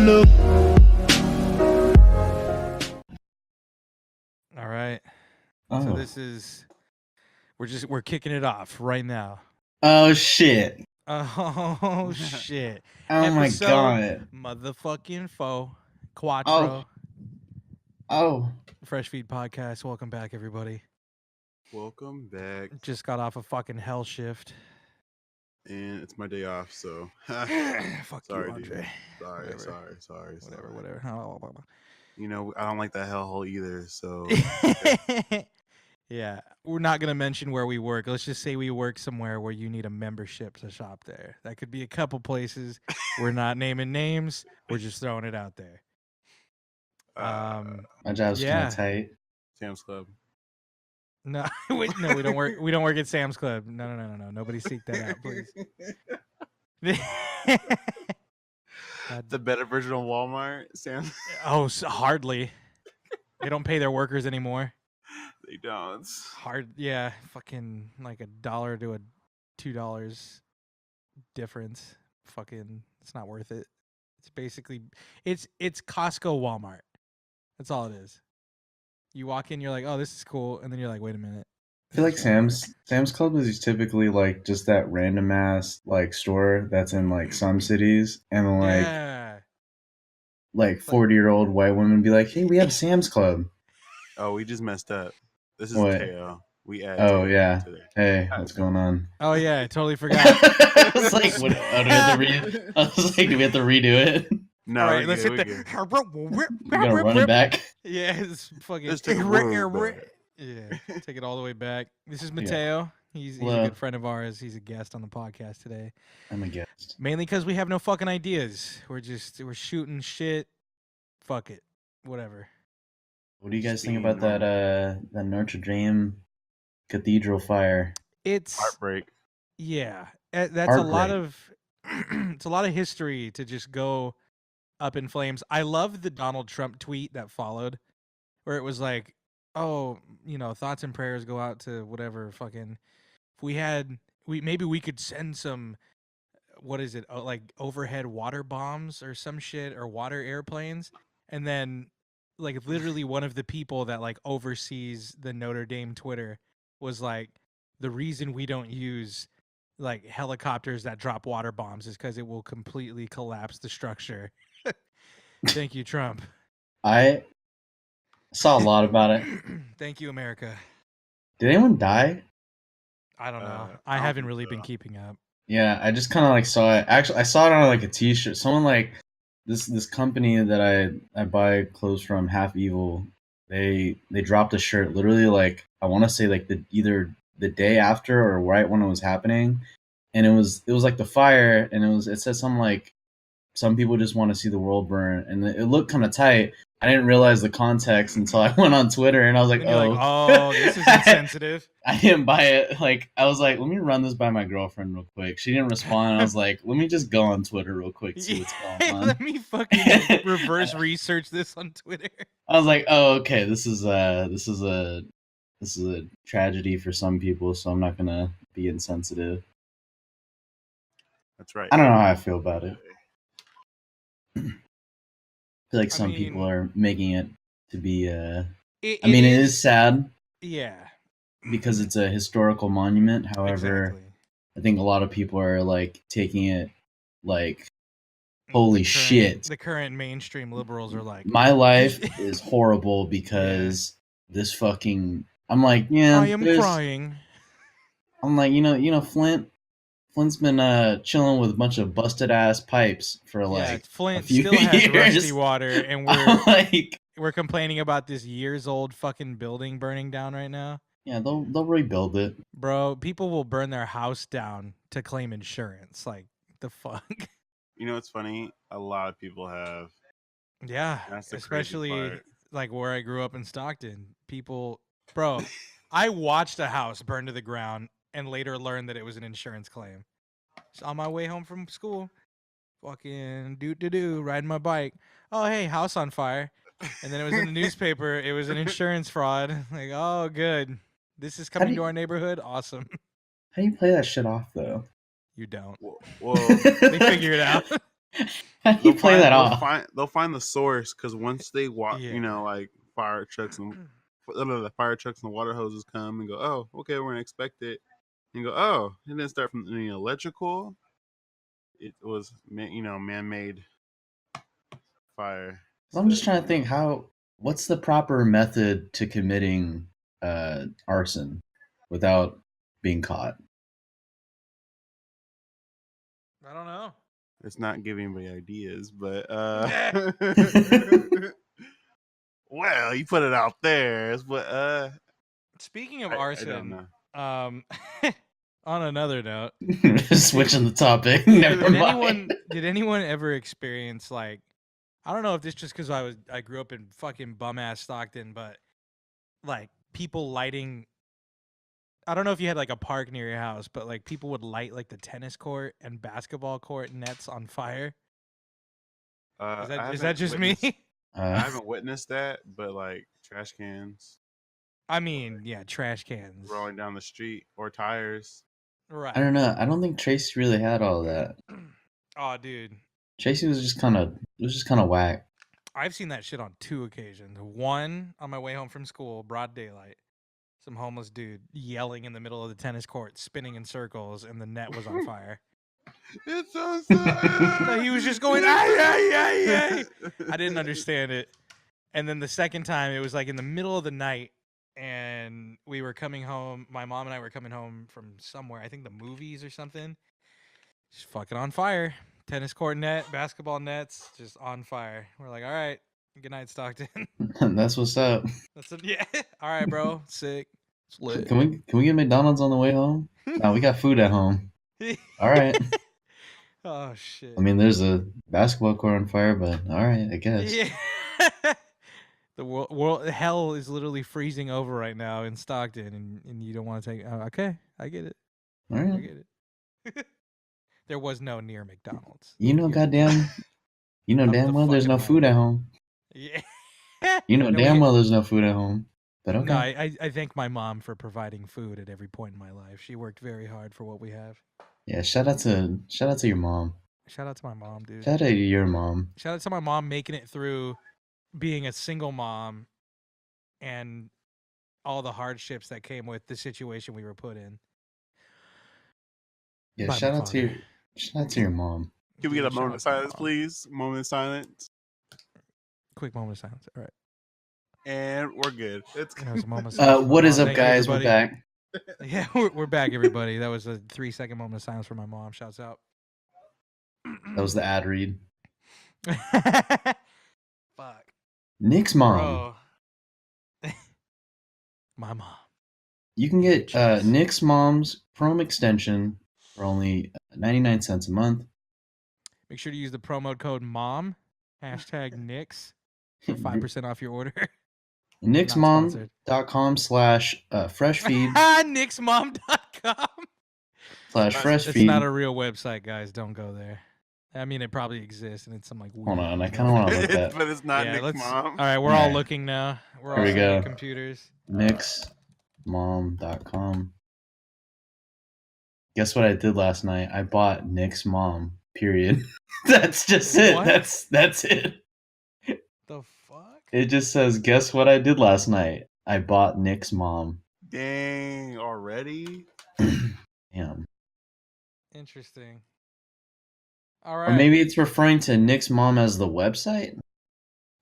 look. All right. Oh. So this is we're kicking it off right now. Oh shit. Oh shit. Oh my god. Motherfucking foe. Quattro. Oh. Fresh Feed Podcast. Welcome back, everybody. Welcome back. Just got off a fucking hell shift. And it's my day off, so Fuck sorry, you, Andre. dude. Sorry. Whatever. You know, I don't like that hellhole either, so Yeah, we're not gonna mention where we work. Let's just say we work somewhere where you need a membership to shop there. That could be a couple places. We're not naming names. We're just throwing it out there. My job's kind of tight. Sam's Club. No, we don't work. We don't work at Sam's Club. No. Nobody seek that out, please. The better version of Walmart, Sam. Oh, hardly. They don't pay their workers anymore. They don't. Yeah, fucking like $1 to $2 difference. Fucking, it's not worth it. It's basically, it's Costco Walmart. That's all it is. You walk in, you're like, oh, this is cool, and then you're like, wait a minute. I feel like Sam's Club is typically like just that random ass like store that's in like some cities, and like 40-year-old white women be like, hey, we have Sam's Club. Oh, we just messed up. This is What? Teo. We add. Oh Teo yeah. today. Hey, what's going on? Oh yeah, I totally forgot. I was like, do we have to redo it? No, all right, we're let's good, hit we're the. You gotta run it back. Yeah, it's fucking. Let's take a road back. Yeah, take it all the way back. This is Mateo. He's a good friend of ours. He's a guest on the podcast today. I'm a guest. Mainly because we have no fucking ideas. We're shooting shit. Fuck it. Whatever. What do you guys think about that Notre Dame cathedral fire? It's Heartbreak. Yeah, that's a lot of it's a lot of history to just go up in flames. I love the Donald Trump tweet that followed, where it was like, "Oh, thoughts and prayers go out to whatever fucking. If maybe we could send some, what is it, like overhead water bombs or some shit, or water airplanes." And then, like, literally one of the people that like oversees the Notre Dame Twitter was like, the reason we don't use like helicopters that drop water bombs is because it will completely collapse the structure. Thank you, Trump. I saw a lot about it. Thank you, America. Did anyone die? I don't know. I haven't really been keeping up. Yeah, I just kind of like saw it. Actually, I saw it on like a T-shirt. Someone like this company that I buy clothes from, Half Evil. They dropped a shirt literally like, I want to say like either the day after or right when it was happening, and it was like the fire, and it said something like, some people just want to see the world burn, and it looked kind of tight. I didn't realize the context until I went on Twitter, and I was like, oh, this is insensitive. I didn't buy it. Like, I was like, let me run this by my girlfriend real quick. She didn't respond. I was like, let me just go on Twitter real quick, see what's going on. Let me fucking reverse research this on Twitter. I was like, oh, okay, this is a tragedy for some people, so I'm not gonna be insensitive. That's right. I don't know how I feel about it. I feel like some people are making it to be it is sad. Yeah. Because it's a historical monument. However, exactly. I think a lot of people are like taking it like, holy shit. The current mainstream liberals are like, my life is horrible because this fucking, I'm like, yeah, I am crying. I'm like, Flint's been chilling with a bunch of busted ass pipes for like Flint a few still has years. rusty water, and we're complaining about this years old fucking building burning down right now. Yeah, they'll rebuild it, bro. People will burn their house down to claim insurance. Like, the fuck. You know what's funny? A lot of people have. Yeah, especially like where I grew up in Stockton. People, bro, I watched a house burn to the ground and later learned that it was an insurance claim. So on my way home from school, fucking riding my bike. Oh, hey, house on fire. And then it was in the newspaper. It was an insurance fraud. Like, oh, good. This is coming to our neighborhood. Awesome. How do you play that shit off, though? You don't. Whoa. They figure it out. How do you play that off? They'll find the source because once they walk, Yeah. you know, like fire trucks and the fire trucks and the water hoses come and go. Oh, okay, we're gonna expect it. And go. Oh, it didn't start from the electrical. It was, man-made fire. I'm just trying to think what's the proper method to committing arson without being caught? I don't know. It's not giving anybody ideas, but well, you put it out there. But speaking of I don't arson, know. on another note, Switching the topic. Never mind. Did anyone ever experience, like, I don't know if this just because I grew up in fucking bum ass Stockton, but like people lighting. I don't know if you had like a park near your house, but like people would light like the tennis court and basketball court nets on fire. Is that just me? I haven't witnessed that, but like trash cans. I mean, yeah, trash cans rolling down the street or tires. Right. I don't know. I don't think Tracy really had all of that. Oh, dude. Tracy was just kind of whack. I've seen that shit on 2 occasions. One, on my way home from school, broad daylight. Some homeless dude yelling in the middle of the tennis court, spinning in circles, and the net was on fire. It's so sad. No, he was just going, ay, ay, ay, ay. I didn't understand it. And then the second time, it was like in the middle of the night, and we were coming home. My mom and I were coming home from somewhere. I think the movies or something. Just fucking on fire. Tennis court net, basketball nets, just on fire. We're like, all right, good night, Stockton. That's what's up. Yeah. All right, bro. Sick. It's lit. Can we get McDonald's on the way home? No, we got food at home. All right. Oh shit. I mean, there's a basketball court on fire, but all right, I guess. Yeah. The world hell is literally freezing over right now in Stockton, and you don't want to take. Okay, I get it. All right. I get it. There was no near McDonald's. You know, goddamn. You know damn well there's no food at home. Yeah. You know damn well there's no food at home. But okay. No, I thank my mom for providing food at every point in my life. She worked very hard for what we have. Yeah, shout out to your mom. Shout out to my mom, dude. Shout out to your mom. Shout out to my mom making it through being a single mom and all the hardships that came with the situation we were put in. Yeah, shout out to your mom. Can we get a moment of silence, please? Moment of silence. Quick moment of silence. All right. And we're good. It's a moment of silence. What is up, guys? We're back. Yeah, we're back, everybody. That was a 3-second moment of silence for my mom. Shouts out. That was the ad read. Fuck. Nick's mom. My mom. You can get Nick's mom's Chrome extension for only 99 cents a month. Make sure to use the promo code MOM, #Nix, for 5% off your order. Nixmom.com/freshfeed. Nixmom.com/freshfeed. It's not a real website, guys. Don't go there. I mean, it probably exists, and it's some like weird. Hold on, I kind of want to look at. But it's not Nick's mom. All right, we're all looking now. We're all looking at computers. Nixmom.com. Guess what I did last night? I bought Nick's mom. Period. That's just it. What? That's it. The fuck? It just says, guess what I did last night? I bought Nick's mom. Dang, already? Damn. Interesting. All right. Or maybe it's referring to Nick's mom as the website?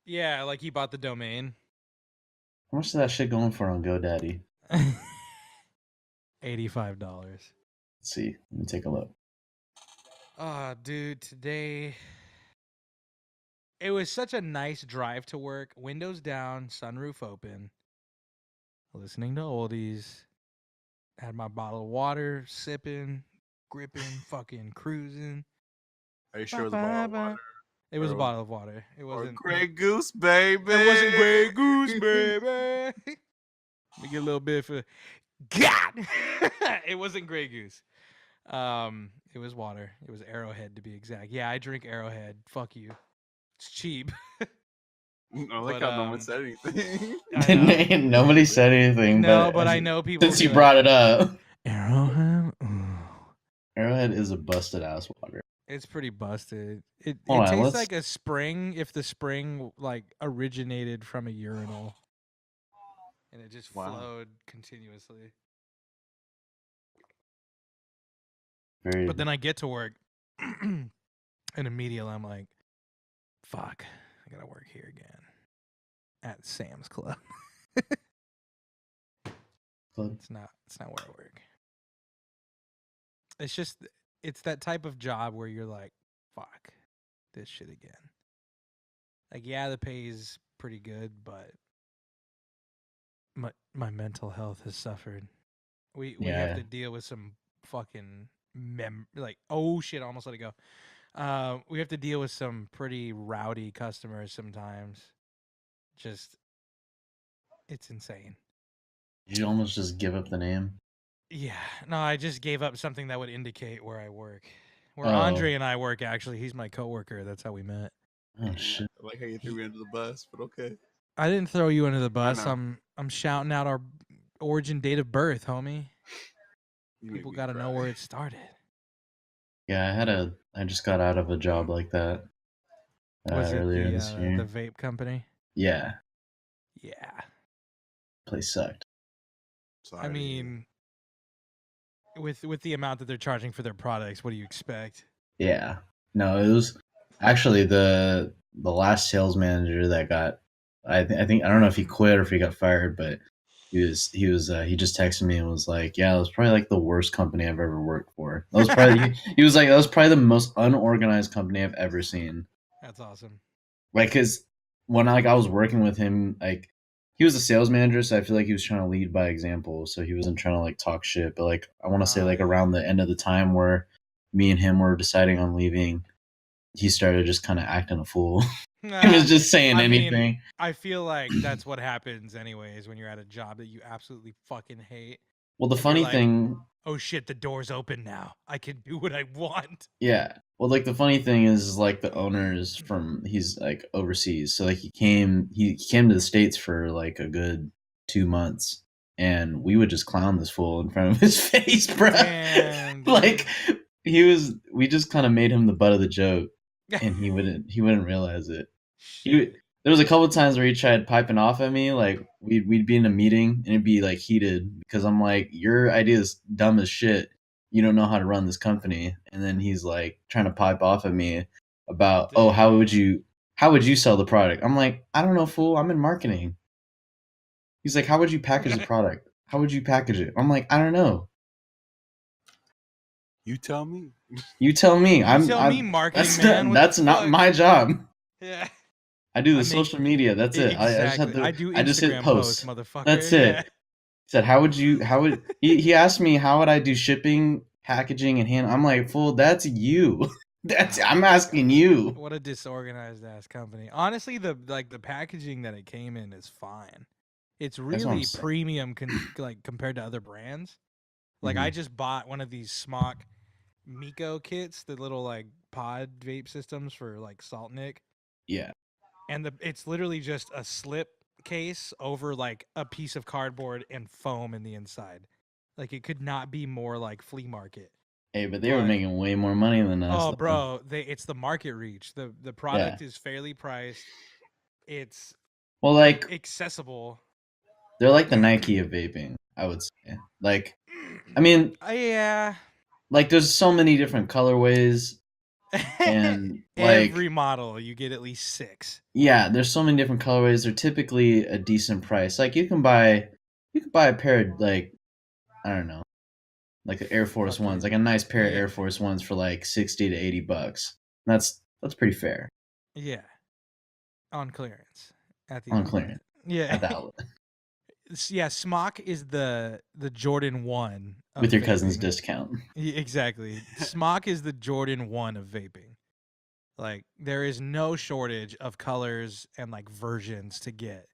Yeah, like he bought the domain. How much is that shit going for on GoDaddy? $85. Let's see. Let me take a look. Dude, today it was such a nice drive to work. Windows down, sunroof open. Listening to oldies. Had my bottle of water, sipping, gripping, fucking cruising. Are you sure it was a bottle of water? It was a bottle of water. It wasn't Grey Goose, baby. It wasn't Grey Goose, baby. Let me get a little bit for God. It wasn't Grey Goose. It was water. It was Arrowhead to be exact. Yeah, I drink Arrowhead. Fuck you. It's cheap. I like how no one said anything. Nobody said anything. No, but I know people. Since you brought it up. Arrowhead? Arrowhead is a busted ass water. It's pretty busted. It Hold on, tastes let's. like a spring if the spring like originated from a urinal, and it just Wow. flowed continuously. Very. But then I get to work, and immediately I'm like, "Fuck, I gotta work here again at Sam's Club." It's not where I work. It's just it's that type of job where you're like, "Fuck, this shit again." Like, yeah, the pay is pretty good, but my mental health has suffered. We have to deal with some fucking like, oh shit, I almost let it go. We have to deal with some pretty rowdy customers sometimes. Just it's insane. You almost just give up the name. Yeah, no, I just gave up something that would indicate where I work. Where Oh. Andre and I work, actually, he's my coworker. That's how we met. Oh shit! I like how you threw me under the bus, but okay. I didn't throw you under the bus. know. I'm shouting out our origin date of birth, homie. You People make me got to know cry. where it started. Yeah, I just got out of a job like that Was it earlier this year. the vape company? Yeah, Yeah. place sucked. Sorry. I mean, with the amount that they're charging for their products, what do you expect? Yeah, no, it was actually the last sales manager that got. I think I don't know if he quit or if he got fired, but he just texted me and was like, "Yeah, it was probably like the worst company I've ever worked for." That was probably he was like, "That was probably the most unorganized company I've ever seen." That's awesome. Like, cause when I was working with him, like he was a sales manager, so I feel like he was trying to lead by example. So he wasn't trying to like talk shit. But like I want to say like yeah. around the end of the time where me and him were deciding on leaving, he started just kind of acting a fool. He was just saying anything. Mean, I feel like that's what happens anyways when you're at a job that you absolutely fucking hate. Well, the funny thing. Oh shit, the door's open now. I can do what I want. Yeah. Well, like the funny thing is like the owner's he's like overseas. So like he came to the States for like a good 2 months, and we would just clown this fool in front of his face, bro. Damn, Like we just kind of made him the butt of the joke, and he wouldn't realize it. There was a couple of times where he tried piping off at me, like we'd be in a meeting and it'd be like heated because I'm like, your idea is dumb as shit. You don't know how to run this company. And then he's like trying to pipe off at me about, oh, how would you sell the product? I'm like, I don't know, fool. I'm in marketing. He's like, how would you package the product? How would you package it? I'm like, I don't know. You tell me. You tell me. Marketing that's not my job. Yeah. I do the social media. That's it. Exactly. I just hit post, motherfucker. That's it. He said, he asked me how would I do shipping, packaging, and hand. I'm like, fool, that's you. I'm asking you. What a disorganized ass company. Honestly, the packaging that it came in is fine. It's really premium like compared to other brands. Like I just bought one of these Smock Miko kits, the little like pod vape systems for like Salt Nick. Yeah. And it's literally just a slip case over like a piece of cardboard and foam in the inside. Like it could not be more like flea market. Hey, but they were making way more money than us. Oh, bro, it's the market reach. The product is fairly priced. It's like accessible. They're like the Nike of vaping, I would say. Like, I mean, yeah. Like there's so many different colorways. And like every model you get at least 6. Yeah, there's so many different colorways. They're typically a decent price. Like you can buy a pair of like, I don't know, like the Air Force Ones, like a nice pair of Air Force Ones for like $60 to $80. That's pretty fair. Yeah. On clearance. On clearance. Yeah. At the outlet. Yeah, Smock is the Jordan 1 with your cousin's discount. Exactly. Smock is the Jordan 1 of vaping. Like there is no shortage of colors and like versions to get.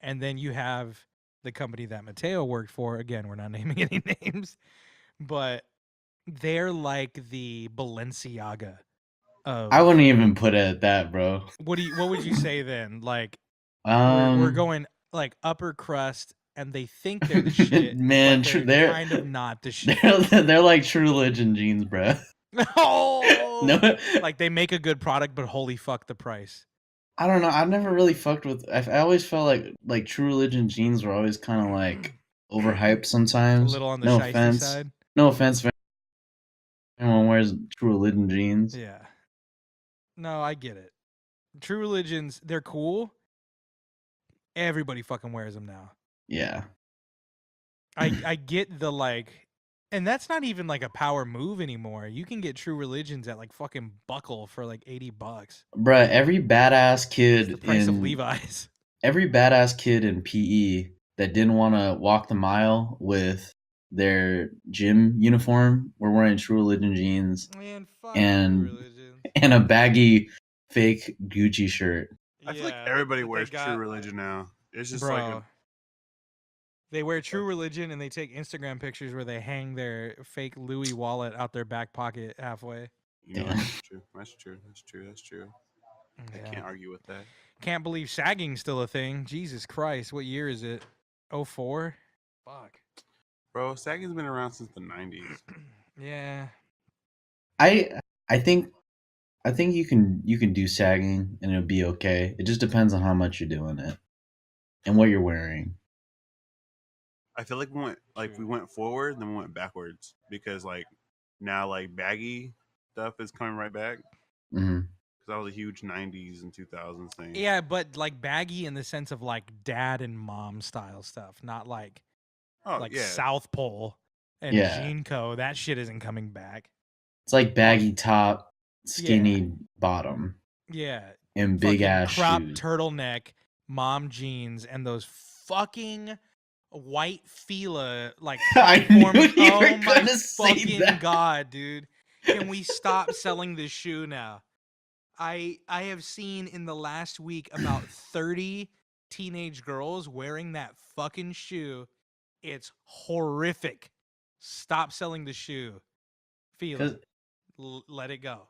And then you have the company that Mateo worked for. Again, we're not naming any names, but they're like the Balenciaga of I wouldn't even put it at that, bro. What would you say then? Like we're going like upper crust, and they think they're the shit. Man, but they're kind of not the shit. They're like True Religion jeans, bro. Oh No, Like they make a good product, but holy fuck the price. I don't know. I've never really fucked with. I always felt like True Religion jeans were always kind of like overhyped A sometimes. little on the No shiesty offense. side. No offense if anyone wears True Religion jeans. Yeah. No, I get it. True Religions, they're cool. Everybody fucking wears them now. Yeah. I get the like, and that's not even like a power move anymore. You can get True Religions at like fucking Buckle for like $80. Bruh, every badass It's kid the price of in Levi's. every badass kid in PE that didn't want to walk the mile with their gym uniform were wearing True Religion jeans Man, fuck True and Religions. and a baggy fake Gucci shirt. I feel like everybody wears True Religion now. It's just bro. They wear True Religion and they take Instagram pictures where they hang their fake Louis wallet out their back pocket halfway. You know, that's true. That's true. That's true. That's true. Yeah. I can't argue with that. Can't believe sagging's still a thing. Jesus Christ, what year is it? 04? Fuck. Bro, sagging's been around since the 90s. Yeah. I think you can do sagging and it'll be okay. It just depends on how much you're doing it and what you're wearing. I feel like we went forward, then we went backwards because like now like baggy stuff is coming right back. Mm-hmm. Because that was a huge 90s and 2000s thing. Yeah, but like baggy in the sense of like dad and mom style stuff, not like South Pole and Jean Co. That shit isn't coming back. It's like baggy top, skinny bottom. Yeah. And big ass crop shoes. Turtleneck, mom jeans, and those fucking white Fila like I knew you were gonna say fucking that. god, dude. Can we stop selling this shoe now? I have seen in the last week about 30 teenage girls wearing that fucking shoe. It's horrific. Stop selling the shoe. Fila. Let it go.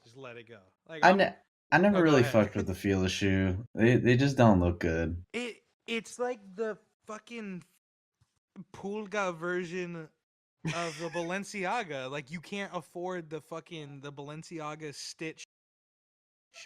Just let it go. Like I never really fucked with the Fila shoe. They just don't look good. It's like the fucking Pulga version of the Balenciaga. Like you can't afford the Balenciaga stitch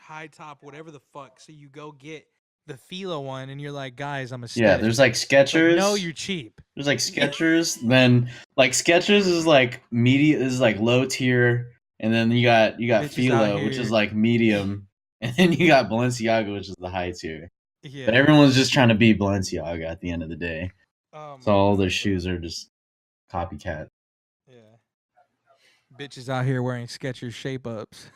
high top, whatever the fuck. So you go get the Fila one, and you're like, guys, I'm a Yeah. There's like Skechers. Like, no, you're cheap. There's like Skechers. Then like Skechers is like low tier, and then you got Fila, which is like medium, and then you got Balenciaga, which is the high tier. Yeah. But everyone's just trying to be Balenciaga at the end of the day. So all their shoes are just copycat. Yeah. Bitches out here wearing Skechers shape ups.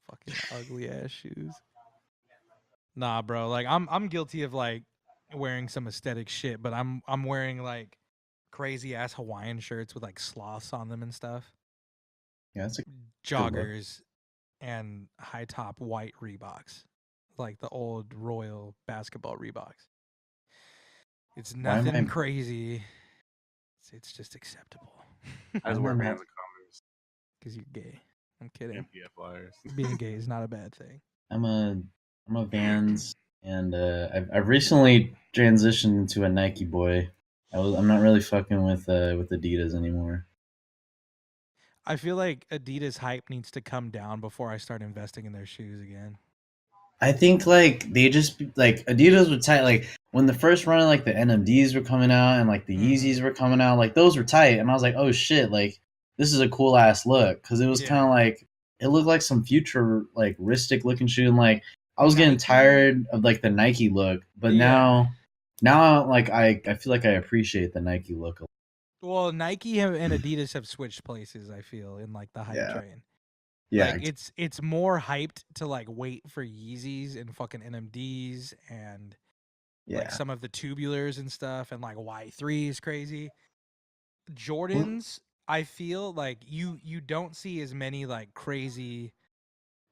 Fucking ugly ass shoes. Nah, bro. Like I'm guilty of like wearing some aesthetic shit, but I'm wearing like crazy ass Hawaiian shirts with like sloths on them and stuff. Yeah, that's a joggers and high top white Reeboks, like the old Royal basketball Reeboks. It's nothing crazy. It's just acceptable. I just wear Vans and Converse. Because you're gay. I'm kidding. MPF liars. Being gay is not a bad thing. I'm a Vans, and I've recently transitioned into a Nike boy. I'm not really fucking with Adidas anymore. I feel like Adidas hype needs to come down before I start investing in their shoes again. I think like they just like Adidas were tight. Like when the first run of like the NMDs were coming out and like the Yeezys were coming out, like those were tight, and I was like, oh shit, like this is a cool ass look because it was kind of like it looked like some futuristic looking shoe, and like I was getting tired of like the Nike look, but now like I feel like I appreciate the Nike look a lot. Well, Nike and Adidas have switched places, I feel, in like the hype train. Yeah, like it's more hyped to like wait for Yeezys and fucking NMDs and like some of the tubulars and stuff, and like Y3 is crazy. Jordans, I feel like you don't see as many like crazy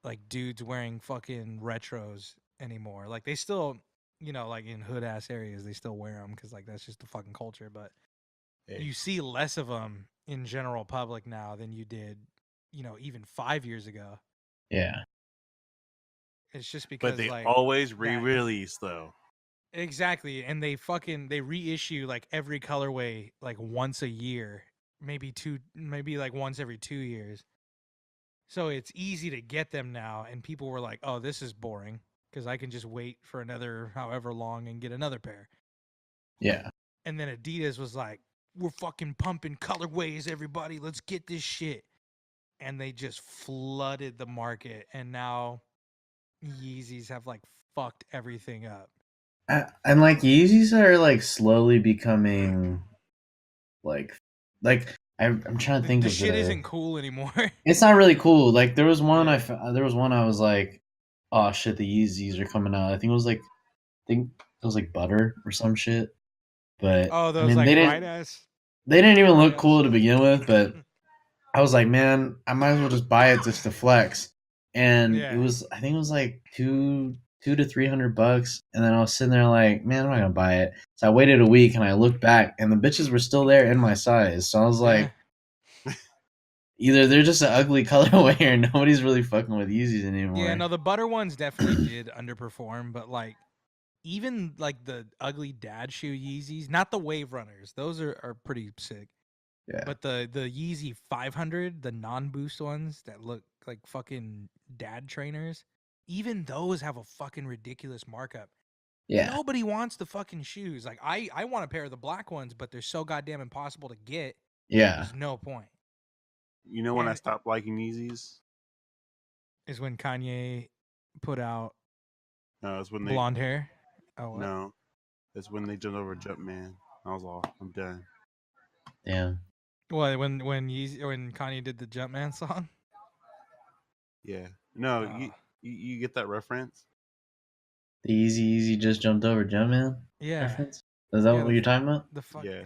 like dudes wearing fucking retros anymore. Like they still, like in hood ass areas, they still wear them because like that's just the fucking culture. But you see less of them in general public now than you did, even 5 years ago. Yeah. It's just because but they always re-release though. Exactly, and they reissue like every colorway like once a year, maybe like once every 2 years. So it's easy to get them now, and people were like, "Oh, this is boring because I can just wait for another however long and get another pair." Yeah. And then Adidas was like, "We're fucking pumping colorways, everybody. Let's get this shit." And they just flooded the market, and now Yeezys have like fucked everything up. And like Yeezys are like slowly becoming like I'm trying to think The of shit isn't cool anymore. It's not really cool. Like there was one Yeah. there was one I was like, oh shit, the Yeezys are coming out. I think it was like butter or some shit. But Oh, I those mean like right ass. they didn't even Right look ass. cool to begin with, but I was like, man, I might as well just buy it just to flex. And Yeah. I think it was like two to $300, and then I was sitting there like, man, I'm not gonna buy it. So I waited a week and I looked back, and the bitches were still there in my size. So I was like, either they're just an ugly colorway or nobody's really fucking with Yeezys anymore. Yeah, no, the butter ones definitely did underperform, but like even like the ugly dad shoe Yeezys, not the Wave Runners, those are pretty sick. Yeah. But the Yeezy 500, the non-boost ones that look like fucking dad trainers, even those have a fucking ridiculous markup. Yeah. Nobody wants the fucking shoes. Like I want a pair of the black ones, but they're so goddamn impossible to get. Yeah. There's no point. You know when I stopped liking Yeezys? Is when Kanye put out No, it's when blonde hair. Oh, what? No, it's when they jumped over Jumpman. I was all, I'm done. Yeah. What, when Kanye did the Jumpman song? Yeah. No, you get that reference? The Easy just jumped over Jumpman Yeah. reference? Is that what you're talking about? The fuck? Yeah.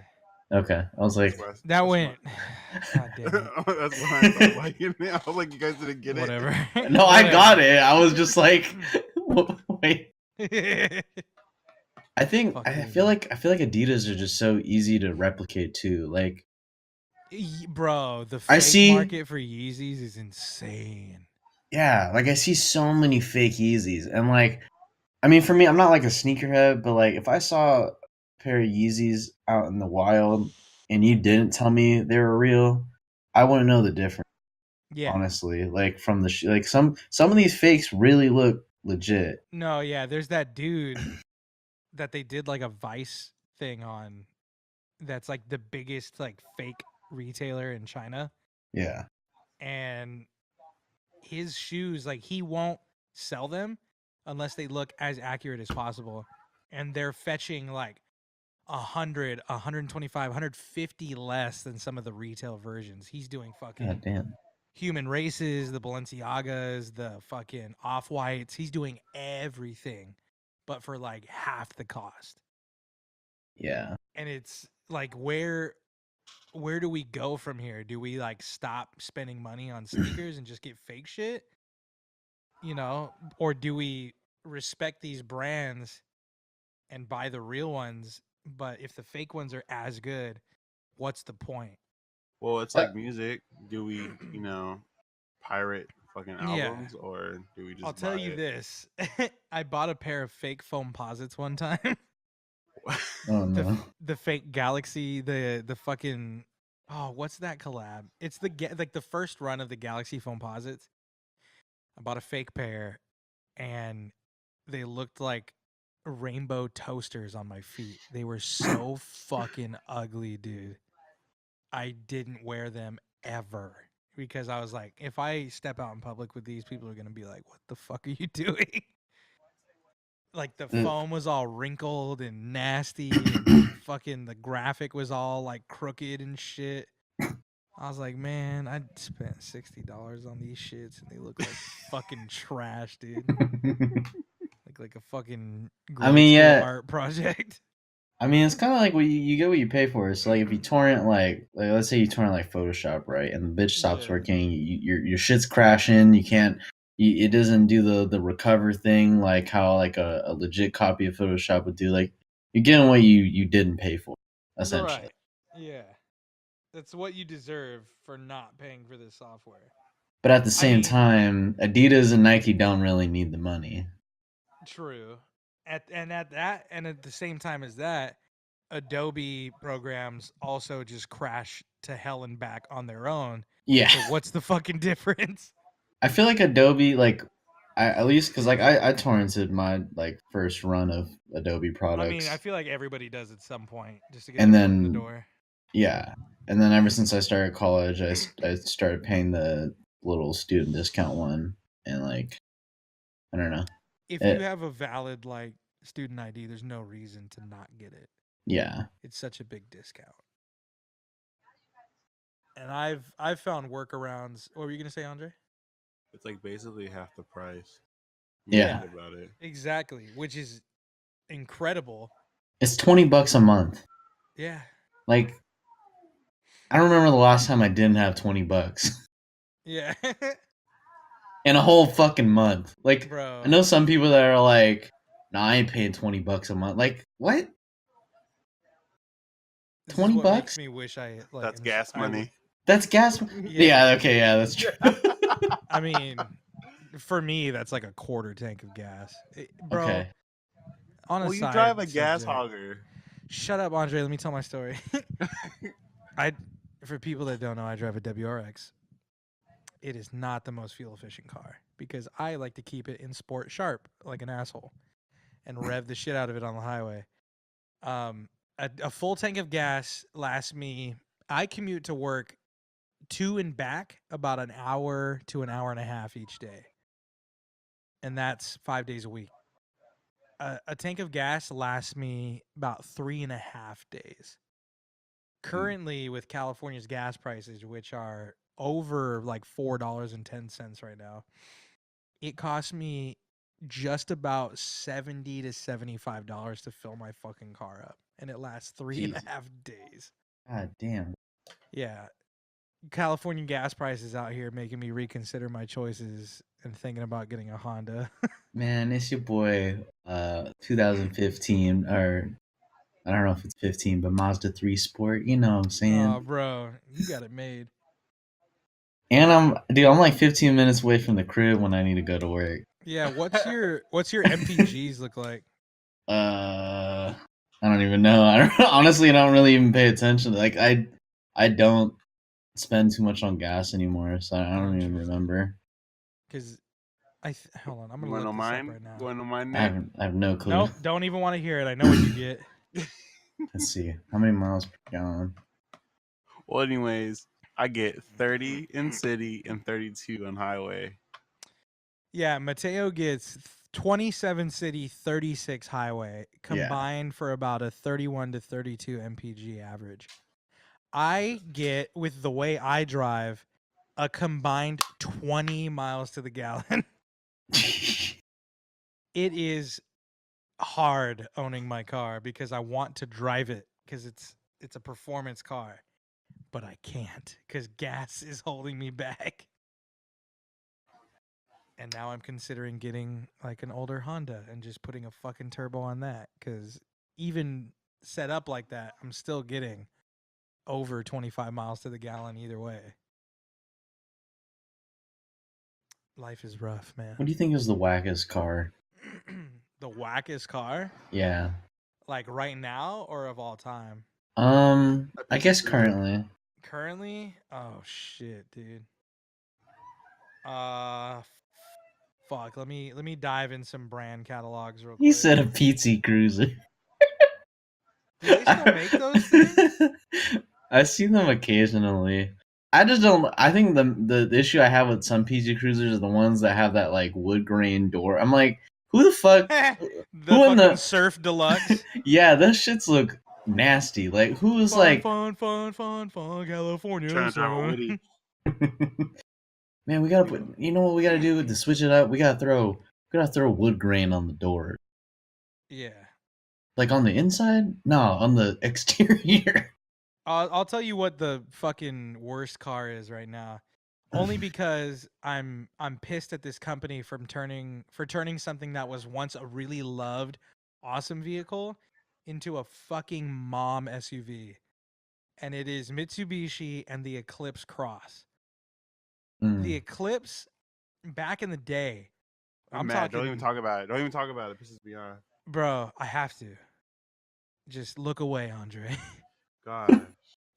Okay. I was like, that went. God damn it. That's when I stopped liking it. I was like, you guys didn't get Whatever. it. no, I got it. I was just like, wait. I feel like Adidas are just so easy to replicate too. Like, bro, the fake market for Yeezys is insane. Yeah, like I see so many fake Yeezys, and like, I mean, for me, I'm not like a sneakerhead, but like, if I saw a pair of Yeezys out in the wild and you didn't tell me they were real, I wouldn't know the difference. Yeah, honestly, like from the like some of these fakes really look legit. No, yeah, there's that dude that they did like a Vice thing on. That's like the biggest like fake retailer in China. Yeah, and his shoes, like he won't sell them unless they look as accurate as possible, and they're fetching like 100, 125, 150 less than some of the retail versions. He's doing fucking God damn. Human Races, the Balenciagas, the fucking Off-Whites. He's doing everything, but for like half the cost. Yeah. And it's like, where do we go from here? Do we like stop spending money on sneakers and just get fake shit? You know, or do we respect these brands and buy the real ones? But if the fake ones are as good, what's the point? Well, it's like music. Do we, pirate fucking albums, or do we just? I'll tell you this: I bought a pair of fake foam posits one time. Oh no. The fake Galaxy, the fucking what's that collab? It's like the first run of the Galaxy foam posits. I bought a fake pair, and they looked like rainbow toasters on my feet. They were so fucking ugly, dude. I didn't wear them ever because I was like, if I step out in public with these, people are gonna be like, "What the fuck are you doing?" Like the foam was all wrinkled and nasty, and fucking the graphic was all like crooked and shit. I was like, man, I spent $60 on these shits, and they look like fucking trash, dude. Like a fucking grade school art project. I mean, it's kind of like what you get what you pay for. It's like if you torrent like let's say you torrent like Photoshop, right, and the bitch stops working, your shit's crashing. You can't. It doesn't do the recover thing like how like a legit copy of Photoshop would do. Like you're getting what you didn't pay for, essentially. Right. Yeah. That's what you deserve for not paying for this software. But at the same time, Adidas and Nike don't really need the money. True. At the same time as that, Adobe programs also just crash to hell and back on their own. Yeah. So what's the fucking difference? I feel like Adobe, like, at least because like I torrented my like first run of Adobe products. I mean, I feel like everybody does at some point just to get And their foot in the then door. yeah, and then ever since I started college, I started paying the little student discount one, and like I don't know. If you have a valid like student ID, there's no reason to not get it. Yeah. It's such a big discount. And I've found workarounds. What were you gonna say, Andre? It's like basically half the price. Yeah. About it. Exactly, which is incredible. It's $20 a month. Yeah. Like, I don't remember the last time I didn't have $20. Yeah. In a whole fucking month. Like, bro, I know some people that are like, "Nah, I ain't paying $20 a month." Like, what? This 20 is what bucks? Makes me wish I like. That's gas money. That's gas. Yeah. Okay. Yeah, that's true. I mean, for me, that's like a quarter tank of gas, bro. Okay. On a well, side you drive a gas subject, hogger. Shut up, Andre. Let me tell my story. For people that don't know, I drive a WRX. It is not the most fuel efficient car because I like to keep it in sport sharp like an asshole and rev the shit out of it on the highway. A full tank of gas lasts me. I commute to work to and back about an hour to an hour and a half each day, and that's 5 days a week. A tank of gas lasts me about 3.5 days. Currently, with California's gas prices, which are over like $4.10 right now, it costs me just about $70 to $75 to fill my fucking car up, and it lasts 3.5 days. God damn. Yeah, California gas prices out here making me reconsider my choices and thinking about getting a Honda. Man, it's your boy, 2015, or I don't know if it's 15, but Mazda 3 Sport. You know what I'm saying? Oh, bro, you got it made. And I'm like 15 minutes away from the crib when I need to go to work. Yeah, what's your MPGs look like? I don't even know. Honestly, I don't really even pay attention. Like I don't spend too much on gas anymore, so I don't even remember. Because hold on, I'm gonna look this mine? up right now. Going to mine, I have no clue. Nope, don't even want to hear it. I know what you get. Let's see how many miles per gallon. Well, anyways, I get 30 in city and 32 on highway. Yeah, Mateo gets 27 city, 36 highway, combined for about a 31 to 32 MPG average. I get, with the way I drive, a combined 20 miles to the gallon. It is hard owning my car because I want to drive it because it's a performance car, but I can't because gas is holding me back. And now I'm considering getting like an older Honda and just putting a fucking turbo on that because even set up like that, I'm still getting over 25 miles to the gallon either way. Life is rough, man. What do you think is the wackest car? The wackest car? Yeah. Like right now or of all time? I guess currently. Currently? Oh shit, dude. Fuck. Let me dive in some brand catalogs real quick. You said a PT Cruiser. Do they still make those things? I see them occasionally. I just don't. I think the issue I have with some PG Cruisers is the ones that have that like wood grain door. I'm like, who the fuck? The who in fucking the Surf Deluxe? Yeah, those shits look nasty. Like, who is like fun, California? Trying to drive a witty. Man, we gotta put. You know what we gotta do to switch it up? We gotta throw wood grain on the door. Yeah. Like on the inside? No, on the exterior. I'll tell you what the fucking worst car is right now. Only because I'm pissed at this company for turning something that was once a really loved, awesome vehicle into a fucking mom SUV. And it is Mitsubishi and the Eclipse Cross. The Eclipse back in the day. I'm mad. Don't even talk about it. Don't even talk about it. It pisses me off. Bro, I have to. Just look away, Andre. Gosh,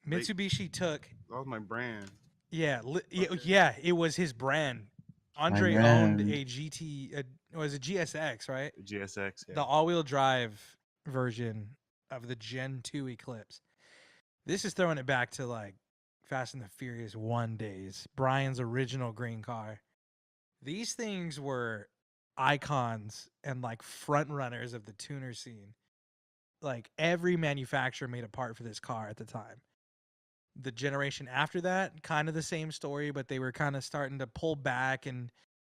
Mitsubishi took. that was my brand. Yeah, Okay. yeah. It was his brand. My Andre owned brand. a GT. It was a GSX, right? GSX, yeah. The all-wheel drive version of the Gen 2 Eclipse. This is throwing it back to like Fast and the Furious 1 days. Brian's original green car. These things were icons and like front runners of the tuner scene. Like every manufacturer made a part for this car at the time. The generation after that, kind of the same story, but they were kind of starting to pull back and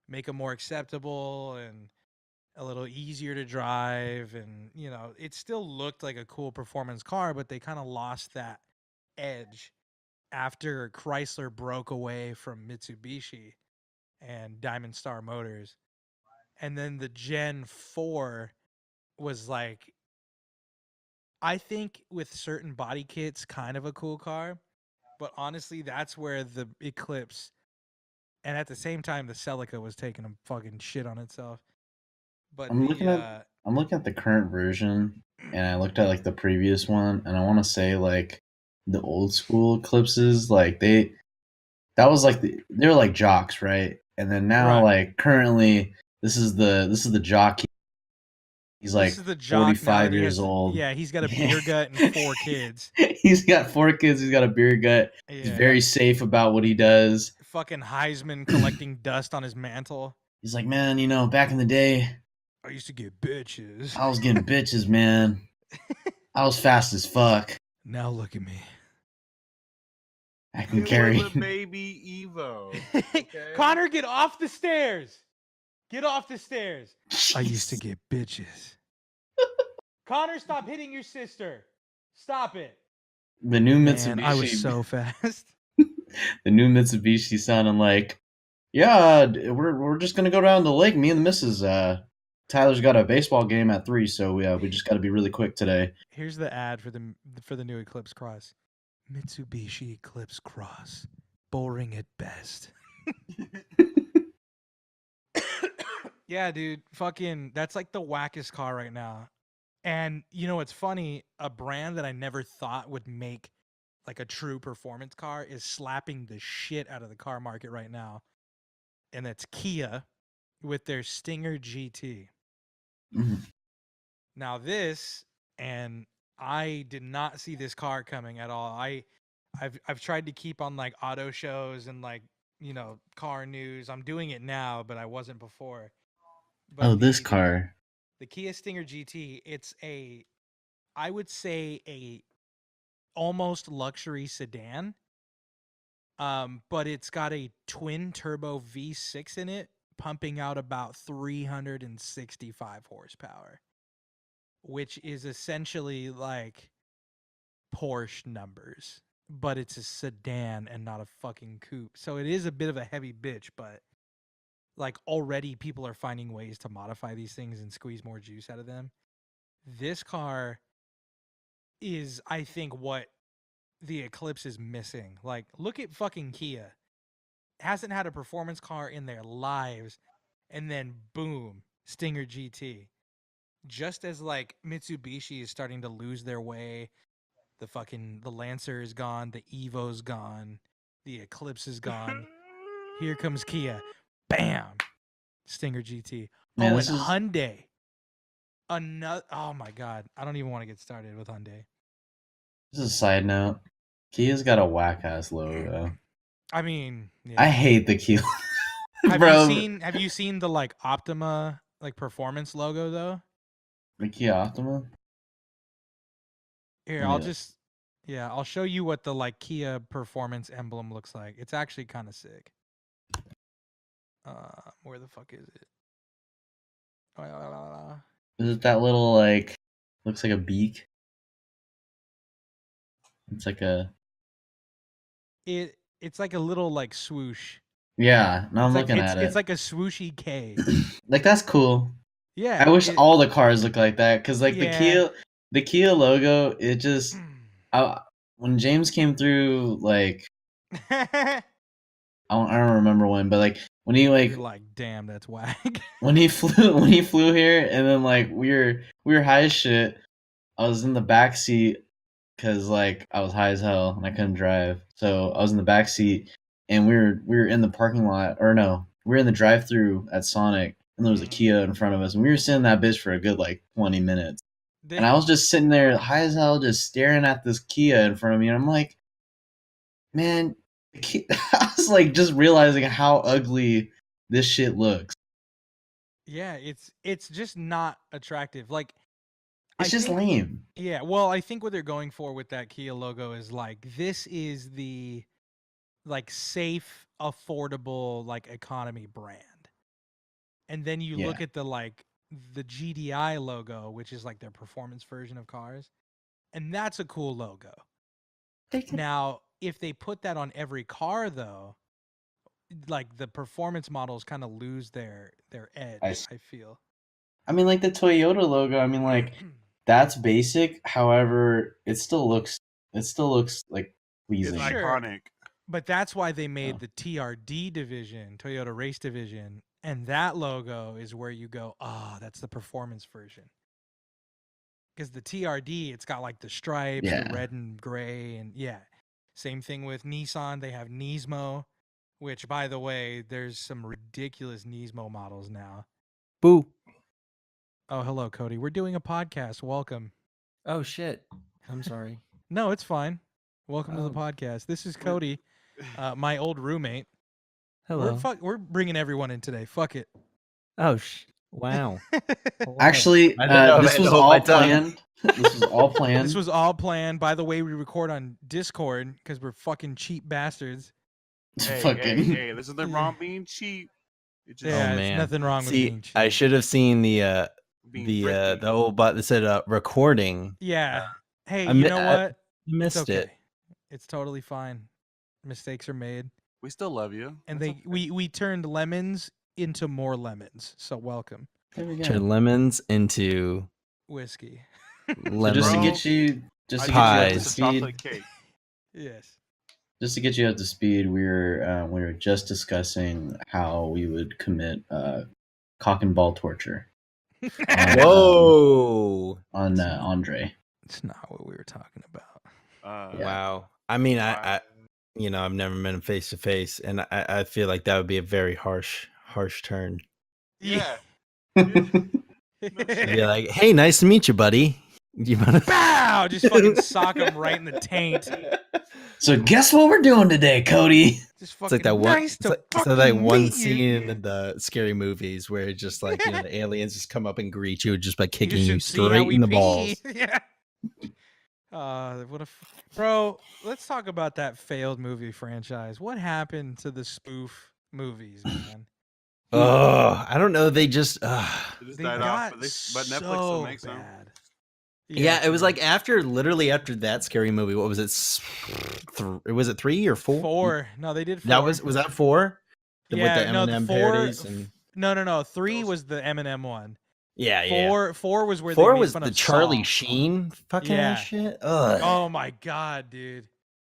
make them more acceptable and a little easier to drive. And, you know, it still looked like a cool performance car, but they kind of lost that edge after Chrysler broke away from Mitsubishi and Diamond Star Motors. And then the Gen 4 was like, I think with certain body kits, kind of a cool car. But honestly, that's where the Eclipse and at the same time the Celica was taking a fucking shit on itself. But I'm looking at the current version, and I looked at like the previous one, and I want to say like the old school Eclipses, like that was like they were like jocks, right? And then now, right. like currently, this is the jock. He's This like is the jock now 45 that he years has. old. Yeah, he's got a beer gut and 4 kids. He's got 4 kids. He's got a beer gut. Yeah. He's very safe about what he does. Fucking Heisman collecting dust on his mantle. He's like, man, you know, back in the day, I used to get bitches. I was getting bitches, man. I was fast as fuck. Now look at me. I can It carry. was a baby Evo. Okay? Connor, get off the stairs. Get off the stairs. I used to get bitches. Connor, stop hitting your sister. Stop it. The new Man, Mitsubishi. I was so fast. The new Mitsubishi sounding like, yeah, we're just gonna go down the lake. Me and the missus. Tyler's got a baseball game at 3, so we just got to be really quick today. Here's the ad for the new Eclipse Cross. Mitsubishi Eclipse Cross, boring at best. Yeah, dude, fucking, that's like the wackest car right now. And you know what's funny? A brand that I never thought would make like a true performance car is slapping the shit out of the car market right now. And that's Kia with their Stinger GT. Mm-hmm. Now this, and I did not see this car coming at all. I've tried to keep on like auto shows and like, you know, car news. I'm doing it now, but I wasn't before. But this car. The Kia Stinger GT, it's I would say a almost luxury sedan. But it's got a twin turbo V6 in it, pumping out about 365 horsepower, which is essentially like Porsche numbers, but it's a sedan and not a fucking coupe. So it is a bit of a heavy bitch, but like already people are finding ways to modify these things and squeeze more juice out of them. This car is, I think, what the Eclipse is missing. Like, look at fucking Kia. Hasn't had a performance car in their lives, and then boom, Stinger GT. Just as like Mitsubishi is starting to lose their way, the Lancer is gone, the Evo's gone, the Eclipse is gone. Here comes Kia. Bam! Stinger GT. Man, and Hyundai. Oh my god. I don't even want to get started with Hyundai. This is a side note. Kia's got a whack ass logo. I mean, yeah. I hate the Kia. Have you seen the like Optima like performance logo though? The Kia Optima? Here, I'll show you what the like Kia performance emblem looks like. It's actually kind of sick. Where the fuck is it? Is it that little like looks like a beak? It's like it's like a little like swoosh. Yeah, no, I'm looking at it. It's like a swooshy K. Like that's cool. Yeah. I wish all the cars look like that because like the Kia logo, it just when James came through, like I don't remember when, but like when he like you're like, damn, that's whack. when he flew here, and then like we were high as shit, I was in the back seat because like I was high as hell and I couldn't drive. So I was in the back seat and we were in the parking lot, or no, we were in the drive-through at Sonic, and there was a Kia in front of us, and we were sitting in that bitch for a good like 20 minutes. And I was just sitting there high as hell, just staring at this Kia in front of me, and I'm like, man, I was like just realizing how ugly this shit looks. Yeah, it's just not attractive. Like, It's just lame. Yeah, well, I think what they're going for with that Kia logo is like, this is the like safe, affordable, like economy brand. And then you look at the GDI logo, which is like their performance version of cars, and that's a cool logo. Now, if they put that on every car though, like the performance models kind of lose their edge, I feel. I mean, like the Toyota logo, I mean, like that's basic. However, it still looks like pleasing. It's iconic. But that's why they made the TRD division, Toyota Race Division, and that logo is where you go, that's the performance version. Because the TRD, it's got like the stripes, the red and gray, and same thing with Nissan. They have Nismo, which, by the way, there's some ridiculous Nismo models now. Boo. Oh, hello, Cody. We're doing a podcast. Welcome. Oh, shit. I'm sorry. No, it's fine. Welcome to the podcast. This is Cody, my old roommate. Hello. We're bringing everyone in today. Fuck it. Oh, wow. Actually, this was all planned. This was all planned. This was all planned. By the way, we record on Discord because we're fucking cheap bastards. Hey, there's nothing wrong being cheap. It's nothing wrong with being cheap. I should have seen the old button that said recording. Yeah. Hey, you know what? I missed it. It's totally fine. Mistakes are made. We still love you. And we turned lemons into more lemons. So welcome. There we go. Turn lemons into whiskey. So just to get you up to speed. Yes. Just to get you up to speed, we were just discussing how we would commit cock and ball torture. Whoa! On Andre. It's not what we were talking about. Wow. I mean, I I've never met him face to face, and I feel like that would be a very harsh turn. Yeah. Be like, hey, nice to meet you, buddy. You wanna... Bow! Just fucking sock him right in the taint. So guess what we're doing today, Cody? Just fucking it's like that one. Nice it's like one scene in the scary movies where it's just like the aliens just come up and greet you just by kicking you straight in the balls. Yeah. Bro, let's talk about that failed movie franchise. What happened to the spoof movies, man? Oh, I don't know. They just they died off, but Netflix still makes them. Yeah, it was like literally after that scary movie. What was it? Was it 3 or 4? 4. No, they did 4. That was that 4? Yeah, with the Eminem parodies and... No. 3 was the Eminem one. Yeah. 4 was where 4 they was made fun the of Charlie Saw. Sheen fucking shit. Ugh. Oh my god, dude.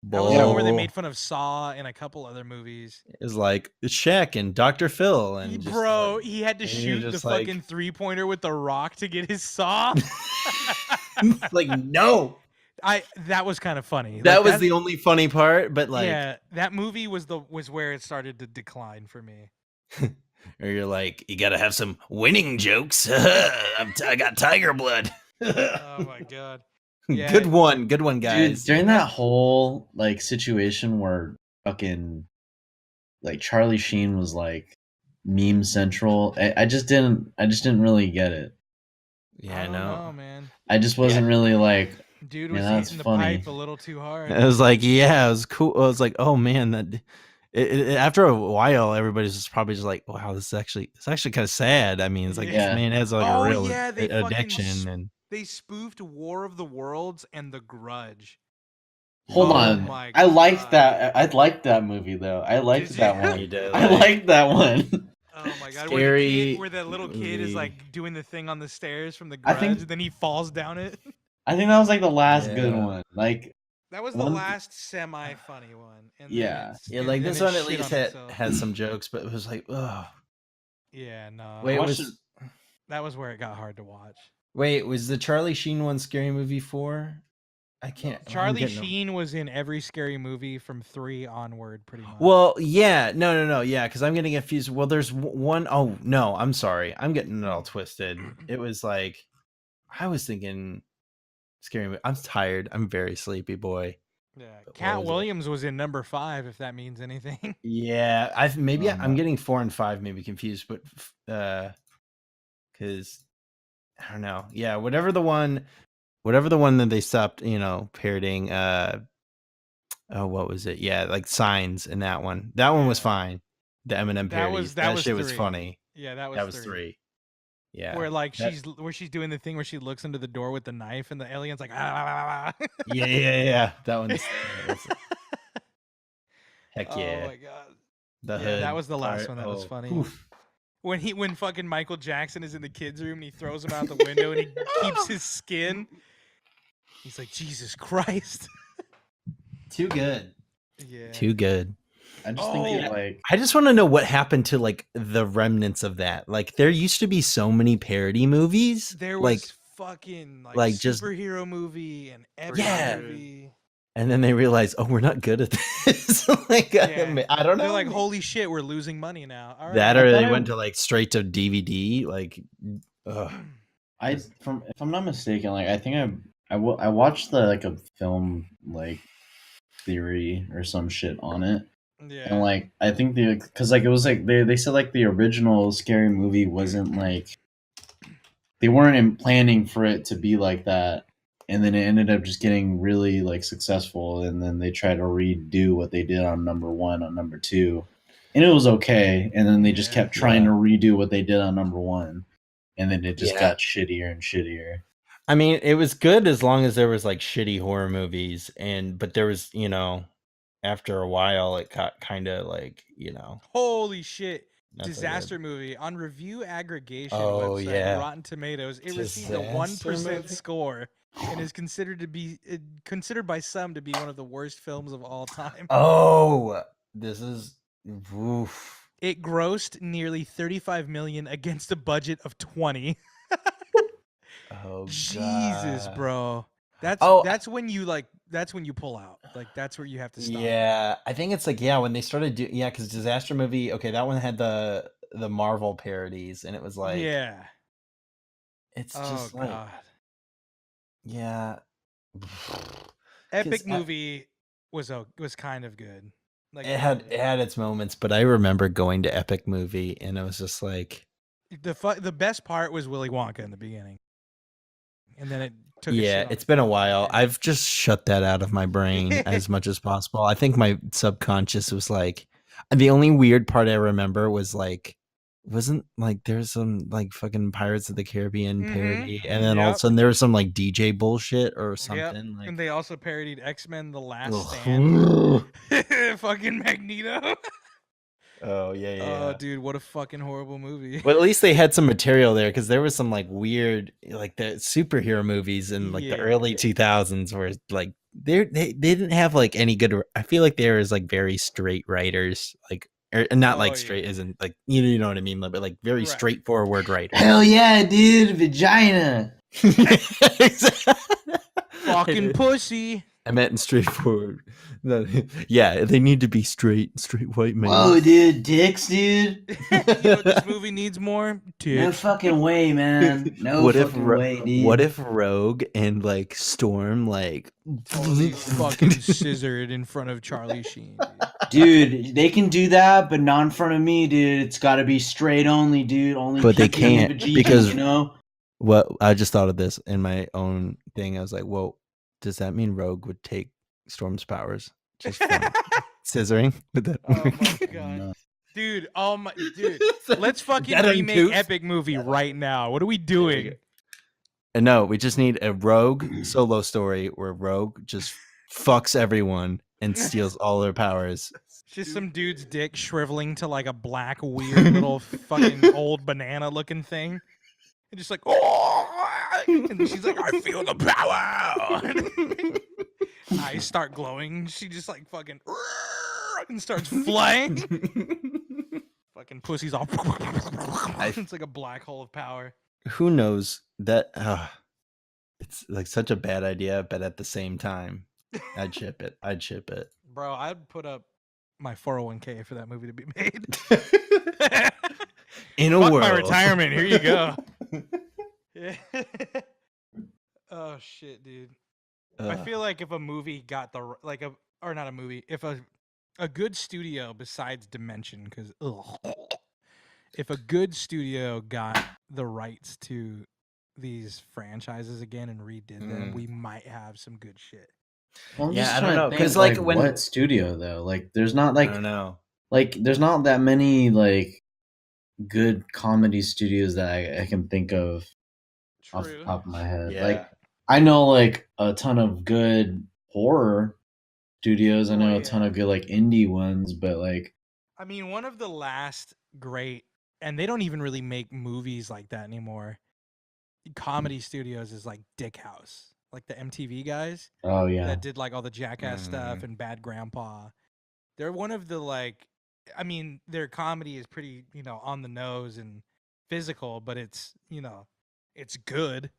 That was the one where they made fun of Saw and a couple other movies. It was like Shaq and Dr. Phil and bro, he had to shoot the fucking 3-pointer with the rock to get his saw. Like no. That was kind of funny. That was the only funny part, but like that movie was where it started to decline for me. Or you're like, you gotta have some winning jokes. I got tiger blood. Oh my god. Yeah. Good one, guys. Dude, during that whole like situation where fucking like Charlie Sheen was like meme central, I just didn't really get it. Yeah, I know, man. I just wasn't really like, dude was eating the pipe a little too hard. It was like, it was cool. I was like, oh man, that. After a while, everybody's just probably just like, "Wow, it's actually kind of sad." I mean, it's like, man, it has like a real addiction, and they spoofed War of the Worlds and The Grudge. Hold on, I liked that. I liked that movie though. I liked that one. You did, I liked that one. Oh my god, Scary where that little kid is like doing the thing on the stairs from The Grudge, and then he falls down it. I think that was like the last good one. Like. That was the last semi-funny one. And like this one at least had some jokes, but it was like, oh. Yeah, no. Wait, that was where it got hard to watch. Wait, was the Charlie Sheen one Scary Movie 4? I can't. Charlie Sheen was in every Scary Movie from 3 onward, pretty much. Well, yeah, no, yeah, because I'm getting confused. Well, there's one oh no, I'm sorry, I'm getting it all twisted. It was like I was thinking Scary Movie. I'm tired. I'm very sleepy, boy. Yeah, Cat Williams was in number 5, if that means anything. Yeah, I'm getting 4 and 5 maybe confused, but because I don't know. Yeah, whatever the one that they stopped, parodying. What was it? Yeah, like Signs in that one. That one was fine. The Eminem parodies. That shit was funny. Yeah, that was 3. Yeah, where like she's doing the thing where she looks into the door with the knife and the alien's like ah. Yeah. That one's heck yeah. Oh my god. The hood that was the last one that was funny. Oof. When fucking Michael Jackson is in the kids' room and he throws him out the window and he keeps his skin. He's like, Jesus Christ. Too good. Yeah. Too good. I just think I just want to know what happened to like the remnants of that. Like there used to be so many parody movies. There was fucking like superhero movie and epic movie. And then they realized, oh, we're not good at this. I don't know. They're like, holy shit, we're losing money now. All right. That or they went to like straight to DVD. Like, ugh. If I'm not mistaken, like I think I watched a film like theory or some shit on it. Yeah. And like I think because like it was like they said like the original Scary Movie wasn't like they weren't planning for it to be like that, and then it ended up just getting really like successful, and then they tried to redo what they did on number 1 on number 2, and it was okay, and then they just kept trying to redo what they did on number 1, and then it just got shittier and shittier. I mean, it was good as long as there was like shitty horror movies, but there was after a while it got kind of like holy shit. Disaster movie on review aggregation website Rotten Tomatoes. It received a 1% score and is considered by some to be one of the worst films of all time. Oh, this is oof. It grossed nearly $35 million against a budget of 20. Oh, Jesus, bro. That's when you pull out. Like that's where you have to stop. Yeah, I think it's like when they started because disaster movie. Okay, that one had the Marvel parodies, and it was like it's just like God. Yeah. Epic movie was kind of good. Like it had its moments, but I remember going to Epic Movie, and it was just like the best part was Willy Wonka in the beginning. And then it took it's been a while. I've just shut that out of my brain as much as possible. I think my subconscious was like the only weird part I remember was like wasn't like there's some like fucking Pirates of the Caribbean parody, and then all of a sudden there was some like DJ bullshit or something. Like, and they also parodied X-Men: The Last Stand. Fucking Magneto. Oh yeah. Oh dude, what a fucking horrible movie. Well, at least they had some material there, because there was some like weird like the superhero movies in like the early 2000s where like they didn't have like any good. I feel like there was like very straight writers, like not like straight isn't like you know what I mean, but like very straightforward writers. Hell yeah, dude, vagina. Fucking pussy. I meant in straightforward. Yeah, they need to be straight white men. Whoa, dude, dicks, dude. You know what this movie needs more? Dicks. No fucking way, man. No fucking way, dude. What if Rogue and like Storm like fucking scissored in front of Charlie Sheen? Dude, they can do that, but not in front of me, dude. It's got to be straight only, dude. Only. But they can't because What I just thought of this in my own thing. I was like, whoa. Does that mean Rogue would take Storm's powers just from scissoring? Oh my god, dude! Let's fucking remake Epic Movie right now. What are we doing? No, we just need a Rogue solo story where Rogue just fucks everyone and steals all their powers. Just some dude's dick shriveling to like a black, weird little fucking old banana looking thing. And just like, and she's like, I feel the power. Eyes start glowing. She just like fucking and starts flying. Fucking pussy's all. It's like a black hole of power. who knows that it's like such a bad idea, but at the same time, I'd ship it. Bro, I'd put up my 401k for that movie to be made. In a Fuck world. my retirement. Here you go. Yeah. Oh shit, dude. I feel like if a movie got the not a movie, if a good studio besides Dimension, because if a good studio got the rights to these franchises again and redid them, we might have some good shit. Well, I'm Yeah, just I don't trying know, to 'cause, think, like, like, when- what studio though? Like, there's not I don't know. like there's not that many like good comedy studios that I can think of off the True. top of my head. Yeah. Like, I know like a ton of good horror studios. I Oh, know a ton yeah. of good like indie ones, but like, I mean, one of the last great, and they don't even really make movies like that anymore. Comedy studios is like Dick House, like the MTV guys oh yeah, that did like all the Jackass stuff and Bad Grandpa. They're one of the like, I mean, their comedy is pretty, on the nose and physical, but it's, it's good.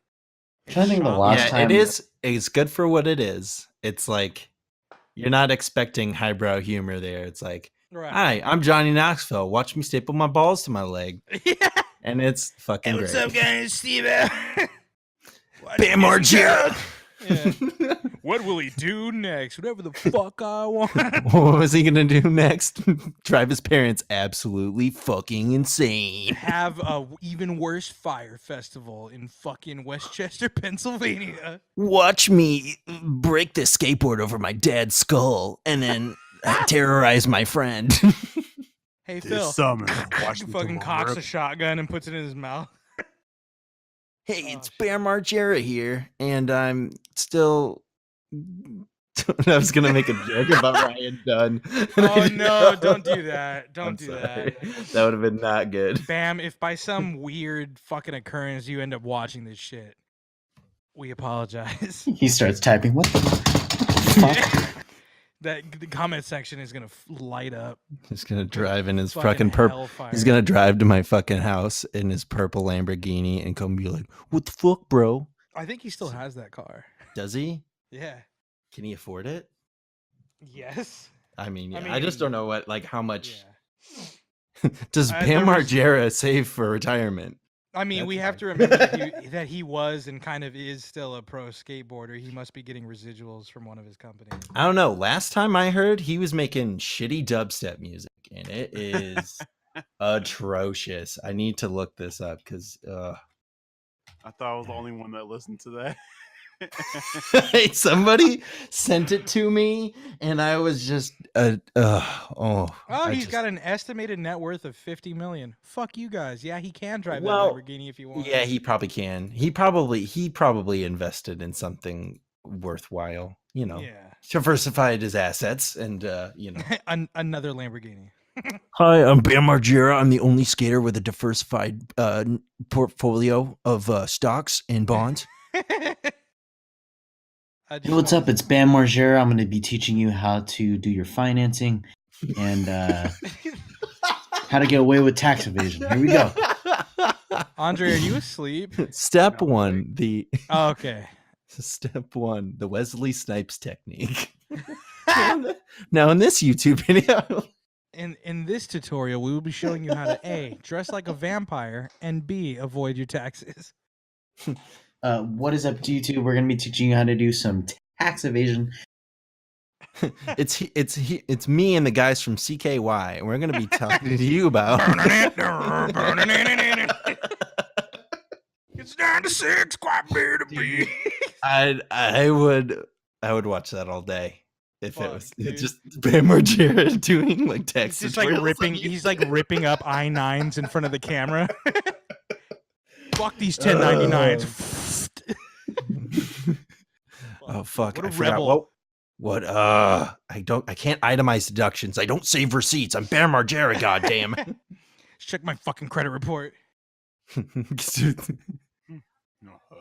I'm trying to think of the shot last well. Yeah, it time. is. It's good for what it is. It's like you're not expecting highbrow humor there. It's like, Right. hi, I'm Johnny Knoxville. Watch me staple my balls to my leg. Yeah. And it's fucking Hey, what's great. up, guys? Steve. Bam Margera! Yeah. What will he do next? Whatever the fuck I want. What was he gonna do next? Drive his parents absolutely fucking insane. Have a even worse fire festival in fucking Westchester, Pennsylvania. Watch me break the skateboard over my dad's skull and then terrorize my friend. Hey, Phil. summer, He fucking cocks a shotgun and puts it in his mouth. Hey, Oh, it's Bear Margera here, and I'm still. I was gonna make a joke about Ryan Dunn. Oh no! Don't do that! Don't I'm do sorry. that. That would have been not good. Bam! If by some weird fucking occurrence you end up watching this shit, we apologize. He starts typing. What the fuck? That the comment section is gonna light up. He's gonna drive in his Fucking fucking purple. hellfire. He's gonna drive to my fucking house in his purple Lamborghini and come be like, "What the fuck, bro?" I think he still has that car. Does he? Yeah. Can he afford it? Yes. I mean, I yeah, I just don't mean, know how much Yeah. does there Bam was- Margera save for retirement? I mean, That's we have hard. to remember that he was and kind of is still a pro skateboarder. He must be getting residuals from one of his companies. I don't know. Last time I heard, he was making shitty dubstep music, and it is atrocious. I need to look this up because I thought I was the only one that listened to that. somebody sent it to me, and I was just Oh, I he's just- got an estimated net worth of $50 million. Fuck you guys. Yeah, he can drive that Well, Lamborghini if you want. Yeah, he probably can. He probably invested in something worthwhile. Yeah. Diversified his assets, and Another Lamborghini. Hi, I'm Bam Margera. I'm the only skater with a diversified portfolio of stocks and bonds. Hey, what's up? It's Bam Margera. I'm going to be teaching you how to do your financing and how to get away with tax evasion. Here we go. Andre, are you asleep? Step No, one, the Oh, okay. step one, the Wesley Snipes technique. Now, in this YouTube video, In this tutorial, we will be showing you how to A, dress like a vampire, and B, avoid your taxes. What is up, YouTube? We're going to be teaching you how to do some tax evasion. it's me and the guys from CKY, and we're going to be talking to you about. It's 9 to 6, quite beer to be. I would watch that all day if Fuck, it was dude. just Bam Margera doing like tax. He's just like tutorials on ripping. YouTube. He's like ripping up I-9s in front of the camera. Fuck these 1099s. Oh fuck! What a I forgot rebel. what. I can't itemize deductions. I don't save receipts. I'm Bam Margera. Goddamn. Check my fucking credit report.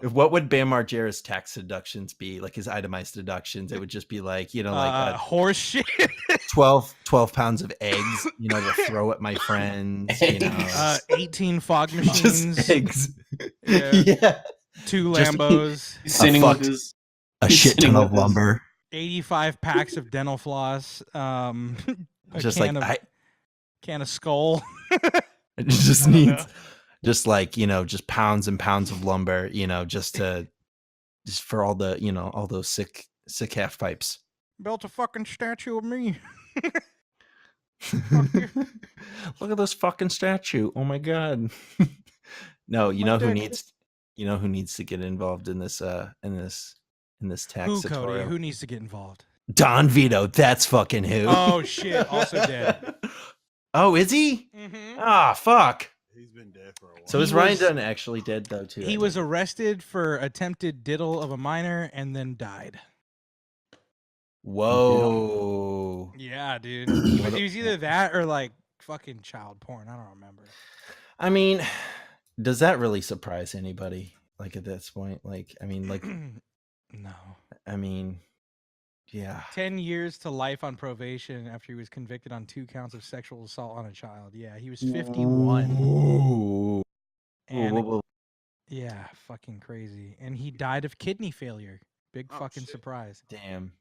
What would Bam Margera's tax deductions be? Like his itemized deductions? It would just be like, like horse shit. 12 pounds of eggs, to throw at my friends, 18 fog machines. Just eggs. Yeah. 2 Lambos. He's sitting with his a shit ton of lumber. 85 packs of dental floss. Just can of Skull. It just needs just just pounds and pounds of lumber, just for all the, all those sick half pipes. Built a fucking statue of me. Look at this fucking statue. Oh my god. No, who needs to get involved in this tax tutorial? Cody? Who needs to get involved? Don Vito, that's fucking who. Oh shit, also dead. Oh, is he? Mm-hmm. Ah, fuck. He's been dead for a while. So is Ryan Dunn actually dead though too? He was arrested for attempted diddle of a minor and then died. Whoa. Yeah, dude. It was either that or like fucking child porn. I don't remember. I mean, does that really surprise anybody? Like at this point, No. I mean, yeah. 10 years to life on probation after he was convicted on 2 counts of sexual assault on a child. Yeah, he was 51. Ooh. And yeah, fucking crazy. And he died of kidney failure. Big fucking surprise. Damn.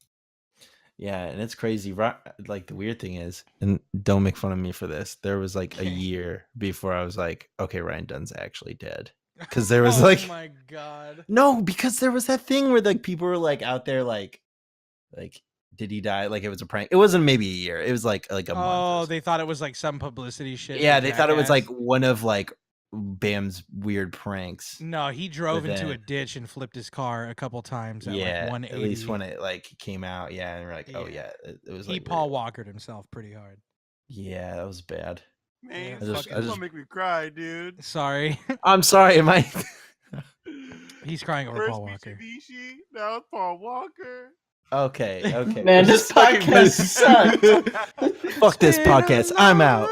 Yeah, and it's crazy. Like the weird thing is, and don't make fun of me for this, there was like a year before I was like, okay, Ryan Dunn's actually dead. Because there was oh my god. No, because there was that thing where like people were like out there like did he die? Like it was a prank. It wasn't maybe a year. It was like a month. Oh, they thought it was like some publicity shit. Yeah, they thought it was like one of like Bam's weird pranks. No, he drove into a ditch and flipped his car a couple times at like 180. At least when it like came out. Yeah, and we're like, oh yeah, it was like he Paul Walkered himself pretty hard. Yeah, that was bad. Man, it's gonna make me cry, dude. Sorry. I'm sorry. Am I? He's crying over First Paul Walker. Mitsubishi, now it's Paul Walker. Okay. Man, this podcast sucks. Fuck this podcast. I'm out.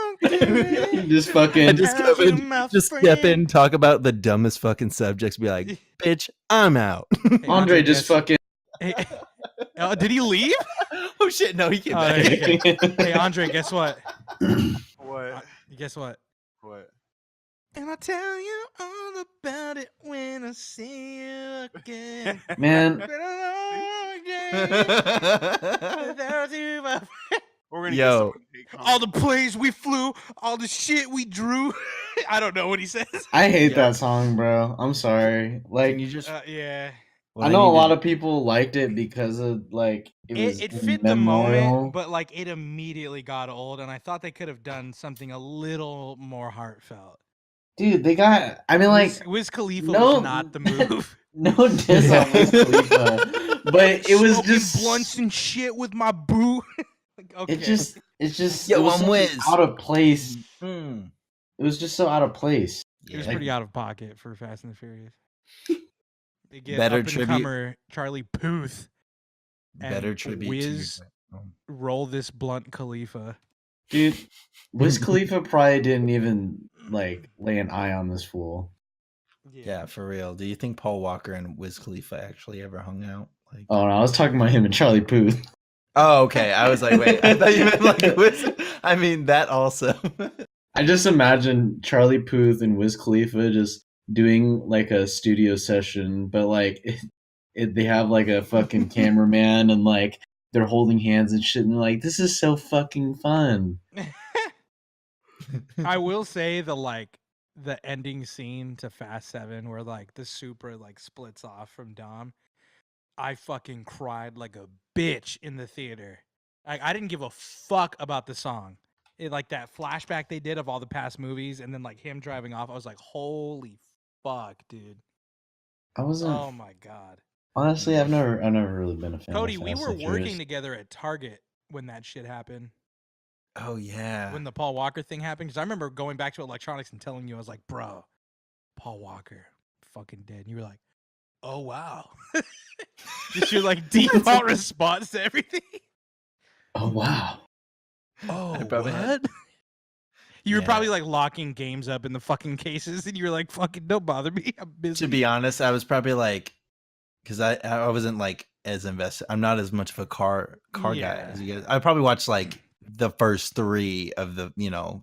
Just fucking just step in, talk about the dumbest fucking subjects, be like, bitch, I'm out. Hey, Andre just fucking did he leave? Oh shit, no, he came back. Hey Andre, guess what? What? Guess what? What? And I'll tell you all about it when I see you again. Man. Yo, all the planes we flew, all the shit we drew. I don't know what he says. I hate that song, bro. I'm sorry. Like, you just yeah. I know a lot of people liked it because of like it fit the moment, but like it immediately got old, and I thought they could have done something a little more heartfelt. Dude, they got. I mean, like Wiz Khalifa was not the move. No diss on Wiz Khalifa, but it was just blunts and shit with my boo. Like, okay. It's just. Yo, it was I'm Wiz. Out of place. Mm. It was just so out of place. It was pretty out of pocket for Fast and the Furious. They get better up-and-comer Charlie Puth. Better tribute. Wiz roll this blunt Khalifa. Dude, Wiz Khalifa probably didn't even like lay an eye on this fool. Yeah, for real. Do you think Paul Walker and Wiz Khalifa actually ever hung out? Like, oh no, I was talking about him and Charlie Puth. Oh, okay. I was like, wait, I thought you meant like Wiz. I mean, that also. I just imagine Charlie Puth and Wiz Khalifa just doing like a studio session, but like they have like a fucking cameraman and like they're holding hands and shit, and they're like, this is so fucking fun. I will say the ending scene to Fast 7 where like the Supra like splits off from Dom. I fucking cried like a bitch in the theater. Like I didn't give a fuck about the song. It like that flashback they did of all the past movies, and then like him driving off. I was like, holy fuck, dude. I wasn't. Oh my god. Honestly, I've never really been a fan. Cody, of we Fast were and working Furious. together at Target when that shit happened. Oh yeah. When the Paul Walker thing happened, because I remember going back to electronics and telling you, I was like, bro, Paul Walker, fucking dead. And you were like, oh wow. Just your like default response to everything. Oh wow. Oh, I probably what? You were probably like locking games up in the fucking cases, and you were like, "Fucking don't bother me. I'm busy." To be honest, I was probably like, because I wasn't like as invested. I'm not as much of a car guy as you guys. I probably watched like the first 3 of the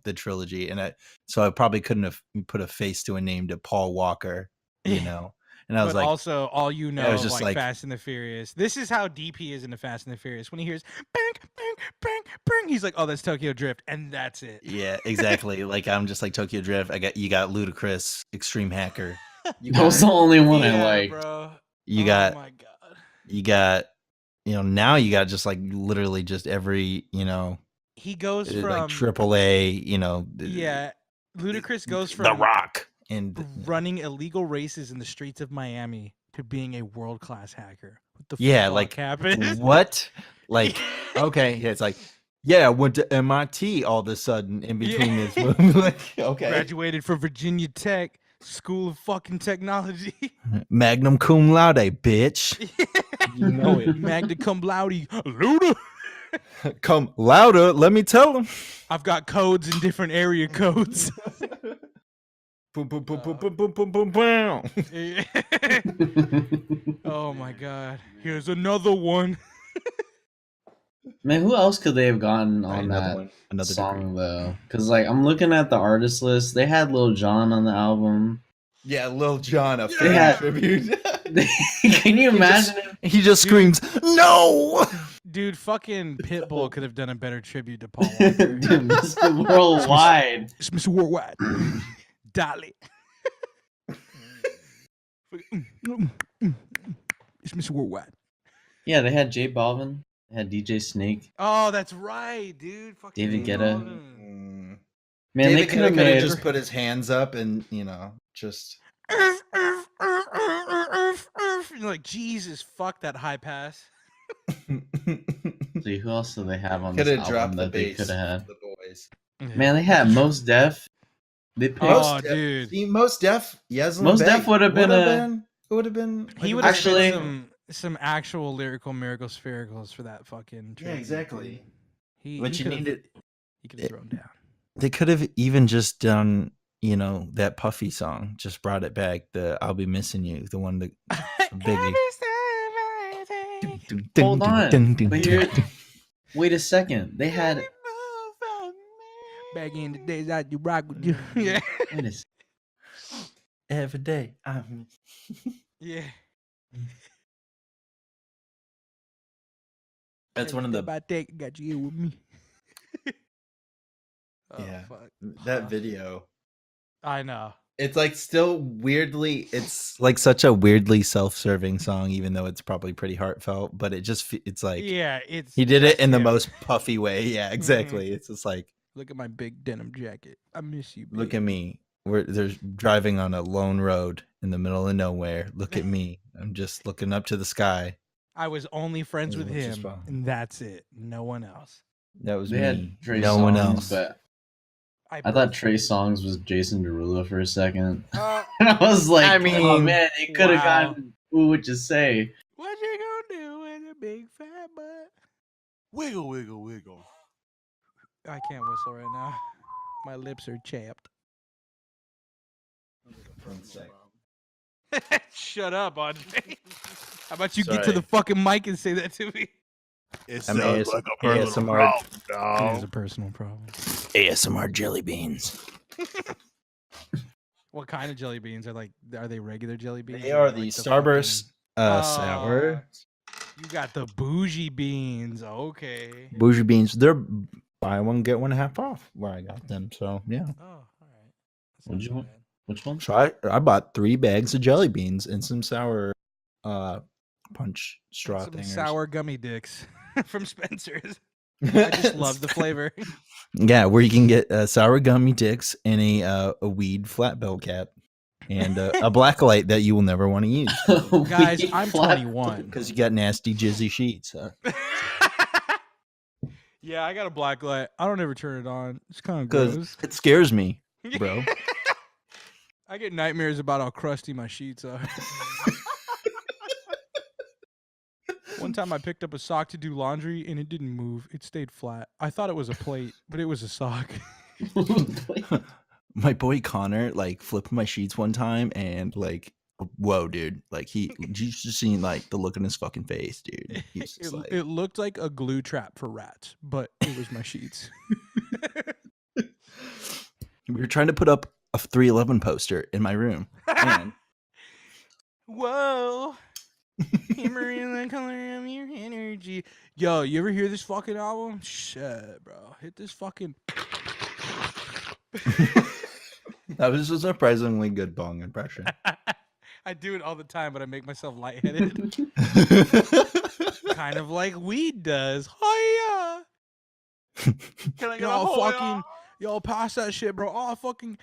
the trilogy, and so I probably couldn't have put a face to a name to Paul Walker, And I was but like, also, all you know, I was of, just like Fast and the Furious. This is how deep he is into Fast and the Furious. When he hears bang, bang, bang, bang, he's like, "Oh, that's Tokyo Drift," and that's it. yeah, exactly. Like I'm just like Tokyo Drift. You got Ludacris, Extreme Hacker. That was the only one I Yeah, liked. bro. You Oh got, my god. you got, now you got just like literally just every, He goes like from AAA, yeah. Ludacris goes The from Rock and running illegal races in the streets of Miami to being a world-class hacker. What the yeah, fuck like happened? what? Like okay, yeah, it's like yeah, I went to MIT all of a sudden in between this movie. Like okay, Graduated from Virginia Tech School of fucking Technology. Magnum cum laude, bitch. You know it. Magna cum laude. Luda. Come louder, let me tell them. I've got codes in different area codes. Boom, boom, boom, boom, boom, boom, boom, boom, boom. Oh my god. Here's another one. Man, who else could they have gotten Right, on that another song degree. though? Because like I'm looking at the artist list, they had Lil Jon on the album. Yeah, Lil Jon, a They fan had- tribute. Can you imagine? He just screams, "No!" Dude, fucking Pitbull could have done a better tribute to Paul Walker. Dude, Mr. Worldwide. It's Mr. Worldwide. Dolly. It's Mr. Worldwide. Yeah, they had J Balvin. They had DJ Snake. Oh, that's right, dude. Fucking David J Guetta. Balvin. Man, they David could have could have made. just put his hands up and just. You're like, Jesus, fuck that high pass. See, who else do they have on Could this have album dropped the that they bass. could have had? The boys. Man, they had Mos Def. They picked. Oh, dude. See, Most Def. Yes, Mos Def would have been Would have been. He like, would have Actually- spit some actual lyrical miracle sphericals for that fucking Yeah, tribute. exactly. He But you could've- needed. He could have thrown down. They could have even just done, that Puffy song. Just brought it back. The "I'll Be Missing You," the one that Biggie. Hold on. But wait a second. They had. Back in the days, I do rock with you. Yeah. Wait a second. Every day. Yeah. That's one of the. I take got you here with me. Oh, Yeah. fuck. That video. I know. It's like still weirdly. It's like such a weirdly self-serving song, even though it's probably pretty heartfelt. But it's like Yeah, it's he did it just in the him. most puffy way. Yeah, exactly. It's just like, Look at my big denim jacket. I miss you. look babe. at me. They're driving on a lone road in the middle of nowhere. Look at me. I'm just looking up to the sky. I was only friends with Which is him, fine. and that's it. No one else. That was They me. had Trey No Songz, one else. but I thought Trey Songz was Jason Derulo for a second. I was like, I oh mean, man, it could have wow. gotten. Who would you say? What you gonna do with a big fat butt? Wiggle, wiggle, wiggle. I can't whistle right now. My lips are chapped. Shut up, Andre. How about you get to Sorry. the fucking mic and say that to me? It I'm sounds like a personal ASMR. problem, It is a dog. personal problem. ASMR jelly beans. What kind of jelly beans are they regular jelly beans? They or are the like Starburst fucking- sour. You got the bougie beans. Okay. Bougie beans. They're buy one get one half off where I got them. So yeah. Oh, all right. That's What'd not you want? bad. Which one? So I bought 3 bags of jelly beans and some sour punch straw Some thingers. sour gummy dicks from Spencer's. I just love the flavor. Yeah, where you can get sour gummy dicks and a weed flat bell cap and a black light that you will never want to use Guys, We I'm flat- 21. because you got nasty jizzy sheets. Yeah, I got a black light. I don't ever turn it on. It's kind of Because gross. it scares me, bro. I get nightmares about how crusty my sheets are. One time I picked up a sock to do laundry and it didn't move. It stayed flat. I thought it was a plate, but it was a sock. My boy Connor like flipped my sheets one time, and like, whoa, dude! Like you just seen like the look on his fucking face, dude. He's just like, It looked like a glue trap for rats, but it was my sheets. we were trying to put up a 311 poster in my room, and whoa. Hammer in the color of your energy. Yo, you ever hear this fucking album? Shit, bro. Hit this fucking. that was a surprisingly good bong impression. I do it all the time, but I make myself lightheaded. Kind of like weed does. Oh Can I get a y'all whole fucking, y'all pass that shit, bro. Oh fucking.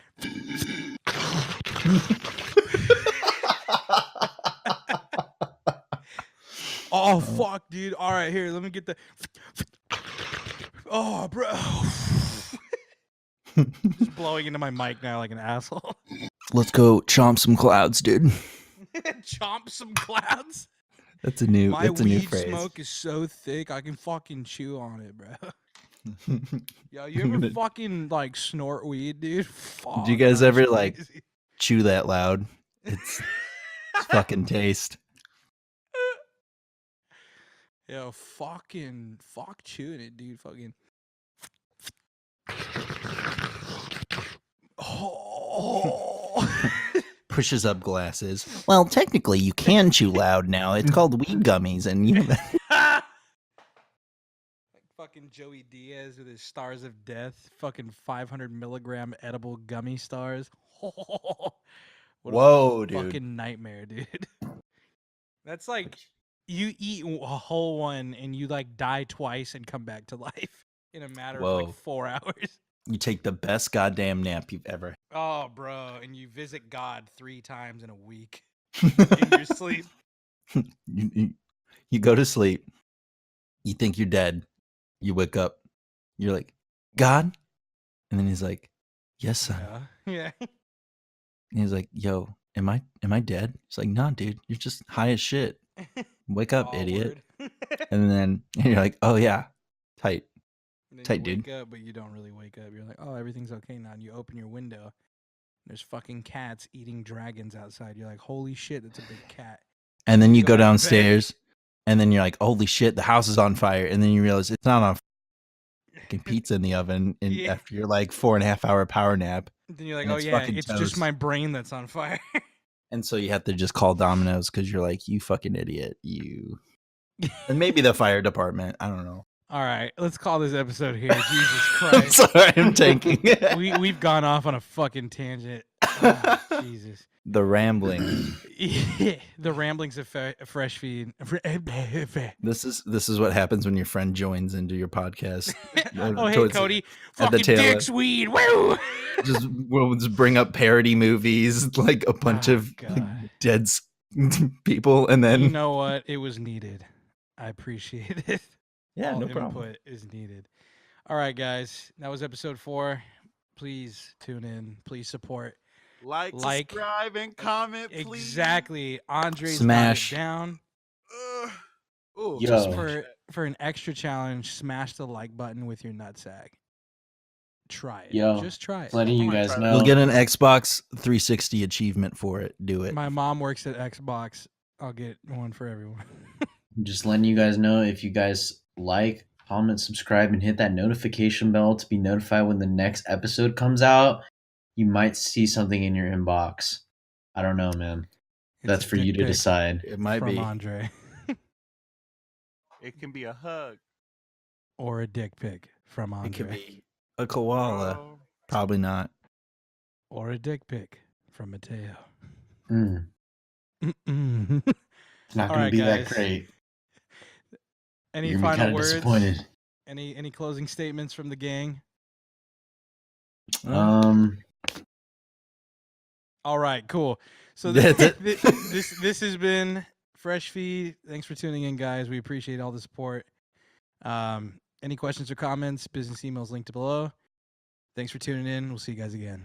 Oh fuck, dude. All right, here, let me get the. Oh, bro. Just blowing into my mic now like an asshole. Let's go chomp some clouds, dude. Chomp some clouds. That's a new. My that's a new weed phrase. smoke is so thick I can fucking chew on it, bro. Yo, you ever fucking like snort weed, dude? Fuck, Do you guys that's ever like crazy. chew that loud? It's fucking taste. Yo, fuck chewing it, dude. Fucking. Oh. Pushes up glasses. Well, technically, you can chew loud now. It's called weed gummies, and you know that. Like fucking Joey Diaz with his stars of death, fucking 500 milligram edible gummy stars. What Whoa, a dude. fucking nightmare, dude. That's like you eat a whole one and you like die twice and come back to life in a matter of like 4 hours. You take the best goddamn nap you've ever. Oh, bro, and you visit God 3 times in a week in your sleep. You go to sleep. You think you're dead. You wake up. You're like, God? And then he's like, yes, son. Yeah. And he's like, yo, am I dead? He's like, nah, dude, you're just high as shit. Wake up, idiot. And then you're like, oh yeah, tight. And then Tight, you dude. wake up, but you don't really wake up. You're like, oh, everything's okay now. And you open your window. There's fucking cats eating dragons outside. You're like, holy shit, that's a big cat. And then you go back to bed. downstairs, and then you're like, holy shit, the house is on fire. And then you realize it's not on fucking pizza in the oven. And Yeah. after your like 4.5 hour power nap. Then you're like, and oh it's yeah, fucking it's toast. just my brain that's on fire. And so you have to just call Domino's because you're like, you fucking idiot. You. And maybe the fire department. I don't know. All right, let's call this episode here. Jesus Christ. Sorry, I'm tanking. We've gone off on a fucking tangent. Oh, Jesus. The rambling. Yeah, the ramblings of Fresh Feed. This is what happens when your friend joins into your podcast. Oh, hey, Cody. at the Fucking tail dicks end. weed. Woo! We'll just bring up parody movies, like a bunch of God. dead people, and then You know what? It was needed. I appreciate it. yeah, All no problem. input is needed. All right, guys. That was episode 4. Please tune in. Please support. Like, subscribe, and comment, please. Exactly. Andre's Smash. got it down. Yo. Just for an extra challenge, smash the like button with your nutsack. Try it. Yo, Just try it. letting you guys know. You'll get an Xbox 360 achievement for it. Do it. My mom works at Xbox. I'll get one for everyone. Just letting you guys know, if you guys like, comment, subscribe, and hit that notification bell to be notified when the next episode comes out, you might see something in your inbox. I don't know, man. That's It's a for you dick to pic decide. It might from be. Andre. It can be a hug. Or a dick pic from Andre. It could be a koala. Bro. Probably not. Or a dick pic from Mateo. Mm, it's not All going right, to be guys. that great. Any You're going to be final kind of words? disappointed. Any closing statements from the gang? All right, cool. So That's it. this has been Fresh Feed. Thanks for tuning in, guys. We appreciate all the support. Any questions or comments? Business emails linked below. Thanks for tuning in. We'll see you guys again.